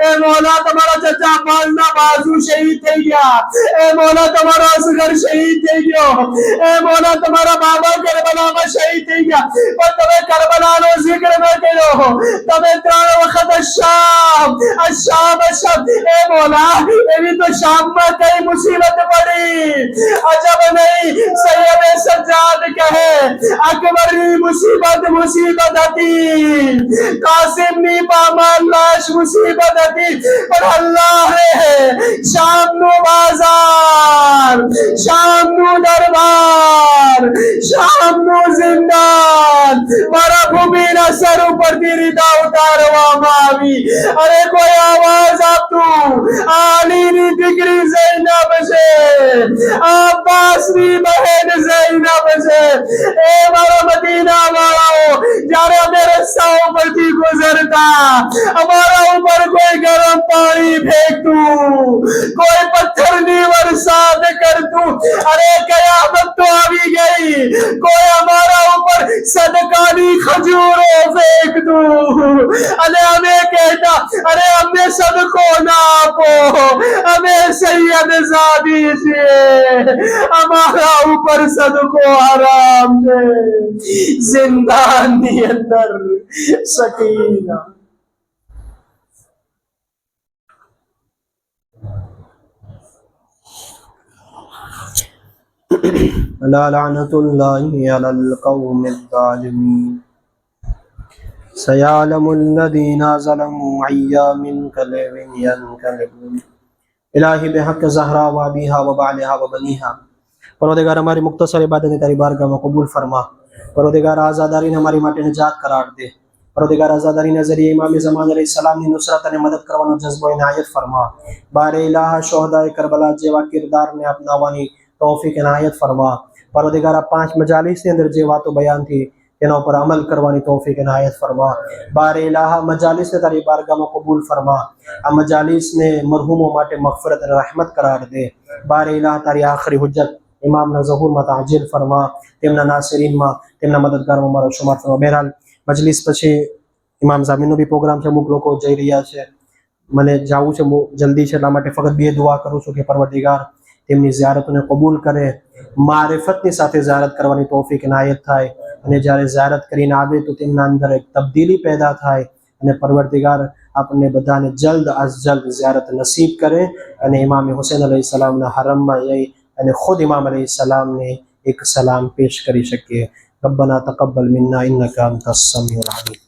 એ મોલા, તમારા ચચા બાલના બાજુ શહીદ થઈ ગયા. એ મોલા, તમારો અસગર શહીદ થઈ ગયો. એ મોલા, તમારા બાબા કરબલામાં શહીદ થઈ ગયા. પણ તમે કરબલાનો જિક્ર ન કર્યો. તમે 3 વખત અશામ અશામ અશામ. એ મોલા, એવી તો શામમાં કઈ મુસીબત પડી? અજબ નહીં, સૈયદ સજ્જાદ કહે, અકબરની મુસીબત મુસીબત હતી, કાસિમની પામાલ લાશ મુસીબત હતી, પણ અલ્લાહે શામનું બાજાર, શામનું દરબાર, શામનું જિંદાન, મારા ભૂમિના સર ઉપરથી રીતા ઉતારવામાં આવી. અરે કોઈ આવાજ આપતું, આલીની દીકરી ઝૈનબ છે, અબ્બાસની બહેન ઝૈનબ છે. એ મારા મદીના વાળાઓ, જ્યારે અમે રસ્તા ઉપરથી ગુજરતા, અમારા ઉપર કોઈ ગરમ પાણી ફેંકતું, કોઈ પથ્થરની વરસાદ કરતું, અરે કયામત તો આવી ગઈ, કોઈ અમારા ઉપર સદકાની ખજૂરો ફેંકતું, અને અમે કહેતા, અરે અમને સદકો ના આપો, અમે સૈયદ ઝાદી છીએ, અમારા ઉપર સદકો હરામ છે. જિંદાનની અંદર સકીના. لا لعنة الله على القوم الظالمين سيعلم الذين ظلموا أي منقلب ينقلبون. الہی بحق زہرا و ابیہا و بعلہا و بنیہا، پروردگار ہماری مختصر عبادت تیری بارگاہ میں قبول فرما. پروردگار آزاداری نے ہماری ماٹے نجات قرار دے. پروردگار آزاداری نے ذریعے امام زمان علیہ السلام نے نصرت نے مدد کروانا جذب و عنایت فرما. بار الہ شہداء کربلا جیوا کردار نے اپناوانی توفیق عنایت فرما. پروردگار 5 مجالس نے اندر جے واتو بیان تھی તેના ઉપર અમલ કરવાની તૌફીક ઇનાયત ફરમા. બાર ઇલાહા મજાલિસને તારી બારગાહમાં કબૂલ ફરમા. આ મજાલિસને મરહૂમો માટે મગફરત અને રહેમત કરાર દે. બાર ઇલાહા તારી આખરી હુજ્જત ઇમામના ઝહૂરમાં તાજીલ ફરમા. તેમના નાસિરીનમાં, તેમના મદદગારમાં મારો શુમાર ફરમા. બહેરહાલ મજલિસ પછી ઇમામ ઝામીનનો બી પ્રોગ્રામ છે, અમુક લોકો જઈ રહ્યા છે, મને જવું છે જલ્દી છે, એટલા માટે ફક્ત 2 દુઆ કરું છું કે પરવરદિગાર તેમની ઝિયારતને કબૂલ કરે, મારિફતની સાથે ઝિયારત કરવાની તૌફીક ઇનાયત થાય, અને જ્યારે ઝિયારત કરીને આવે તો તેમના અંદર એક તબદીલી પેદા થાય, અને પરવરદિગાર આપણને બધાને જલ્દ અઝ જલ્દ ઝિયારત નસીબ કરે, અને ઇમામ હુસૈન અલૈહિ સલામના હરમમાં જઈ અને ખુદ ઇમામ અલૈહિ સલામને એક સલામ પેશ કરી શકીએ. રબ્બના તકબ્બલ મિન્ના ઇન્નકા અંતસ સમીઉલ અલીમ.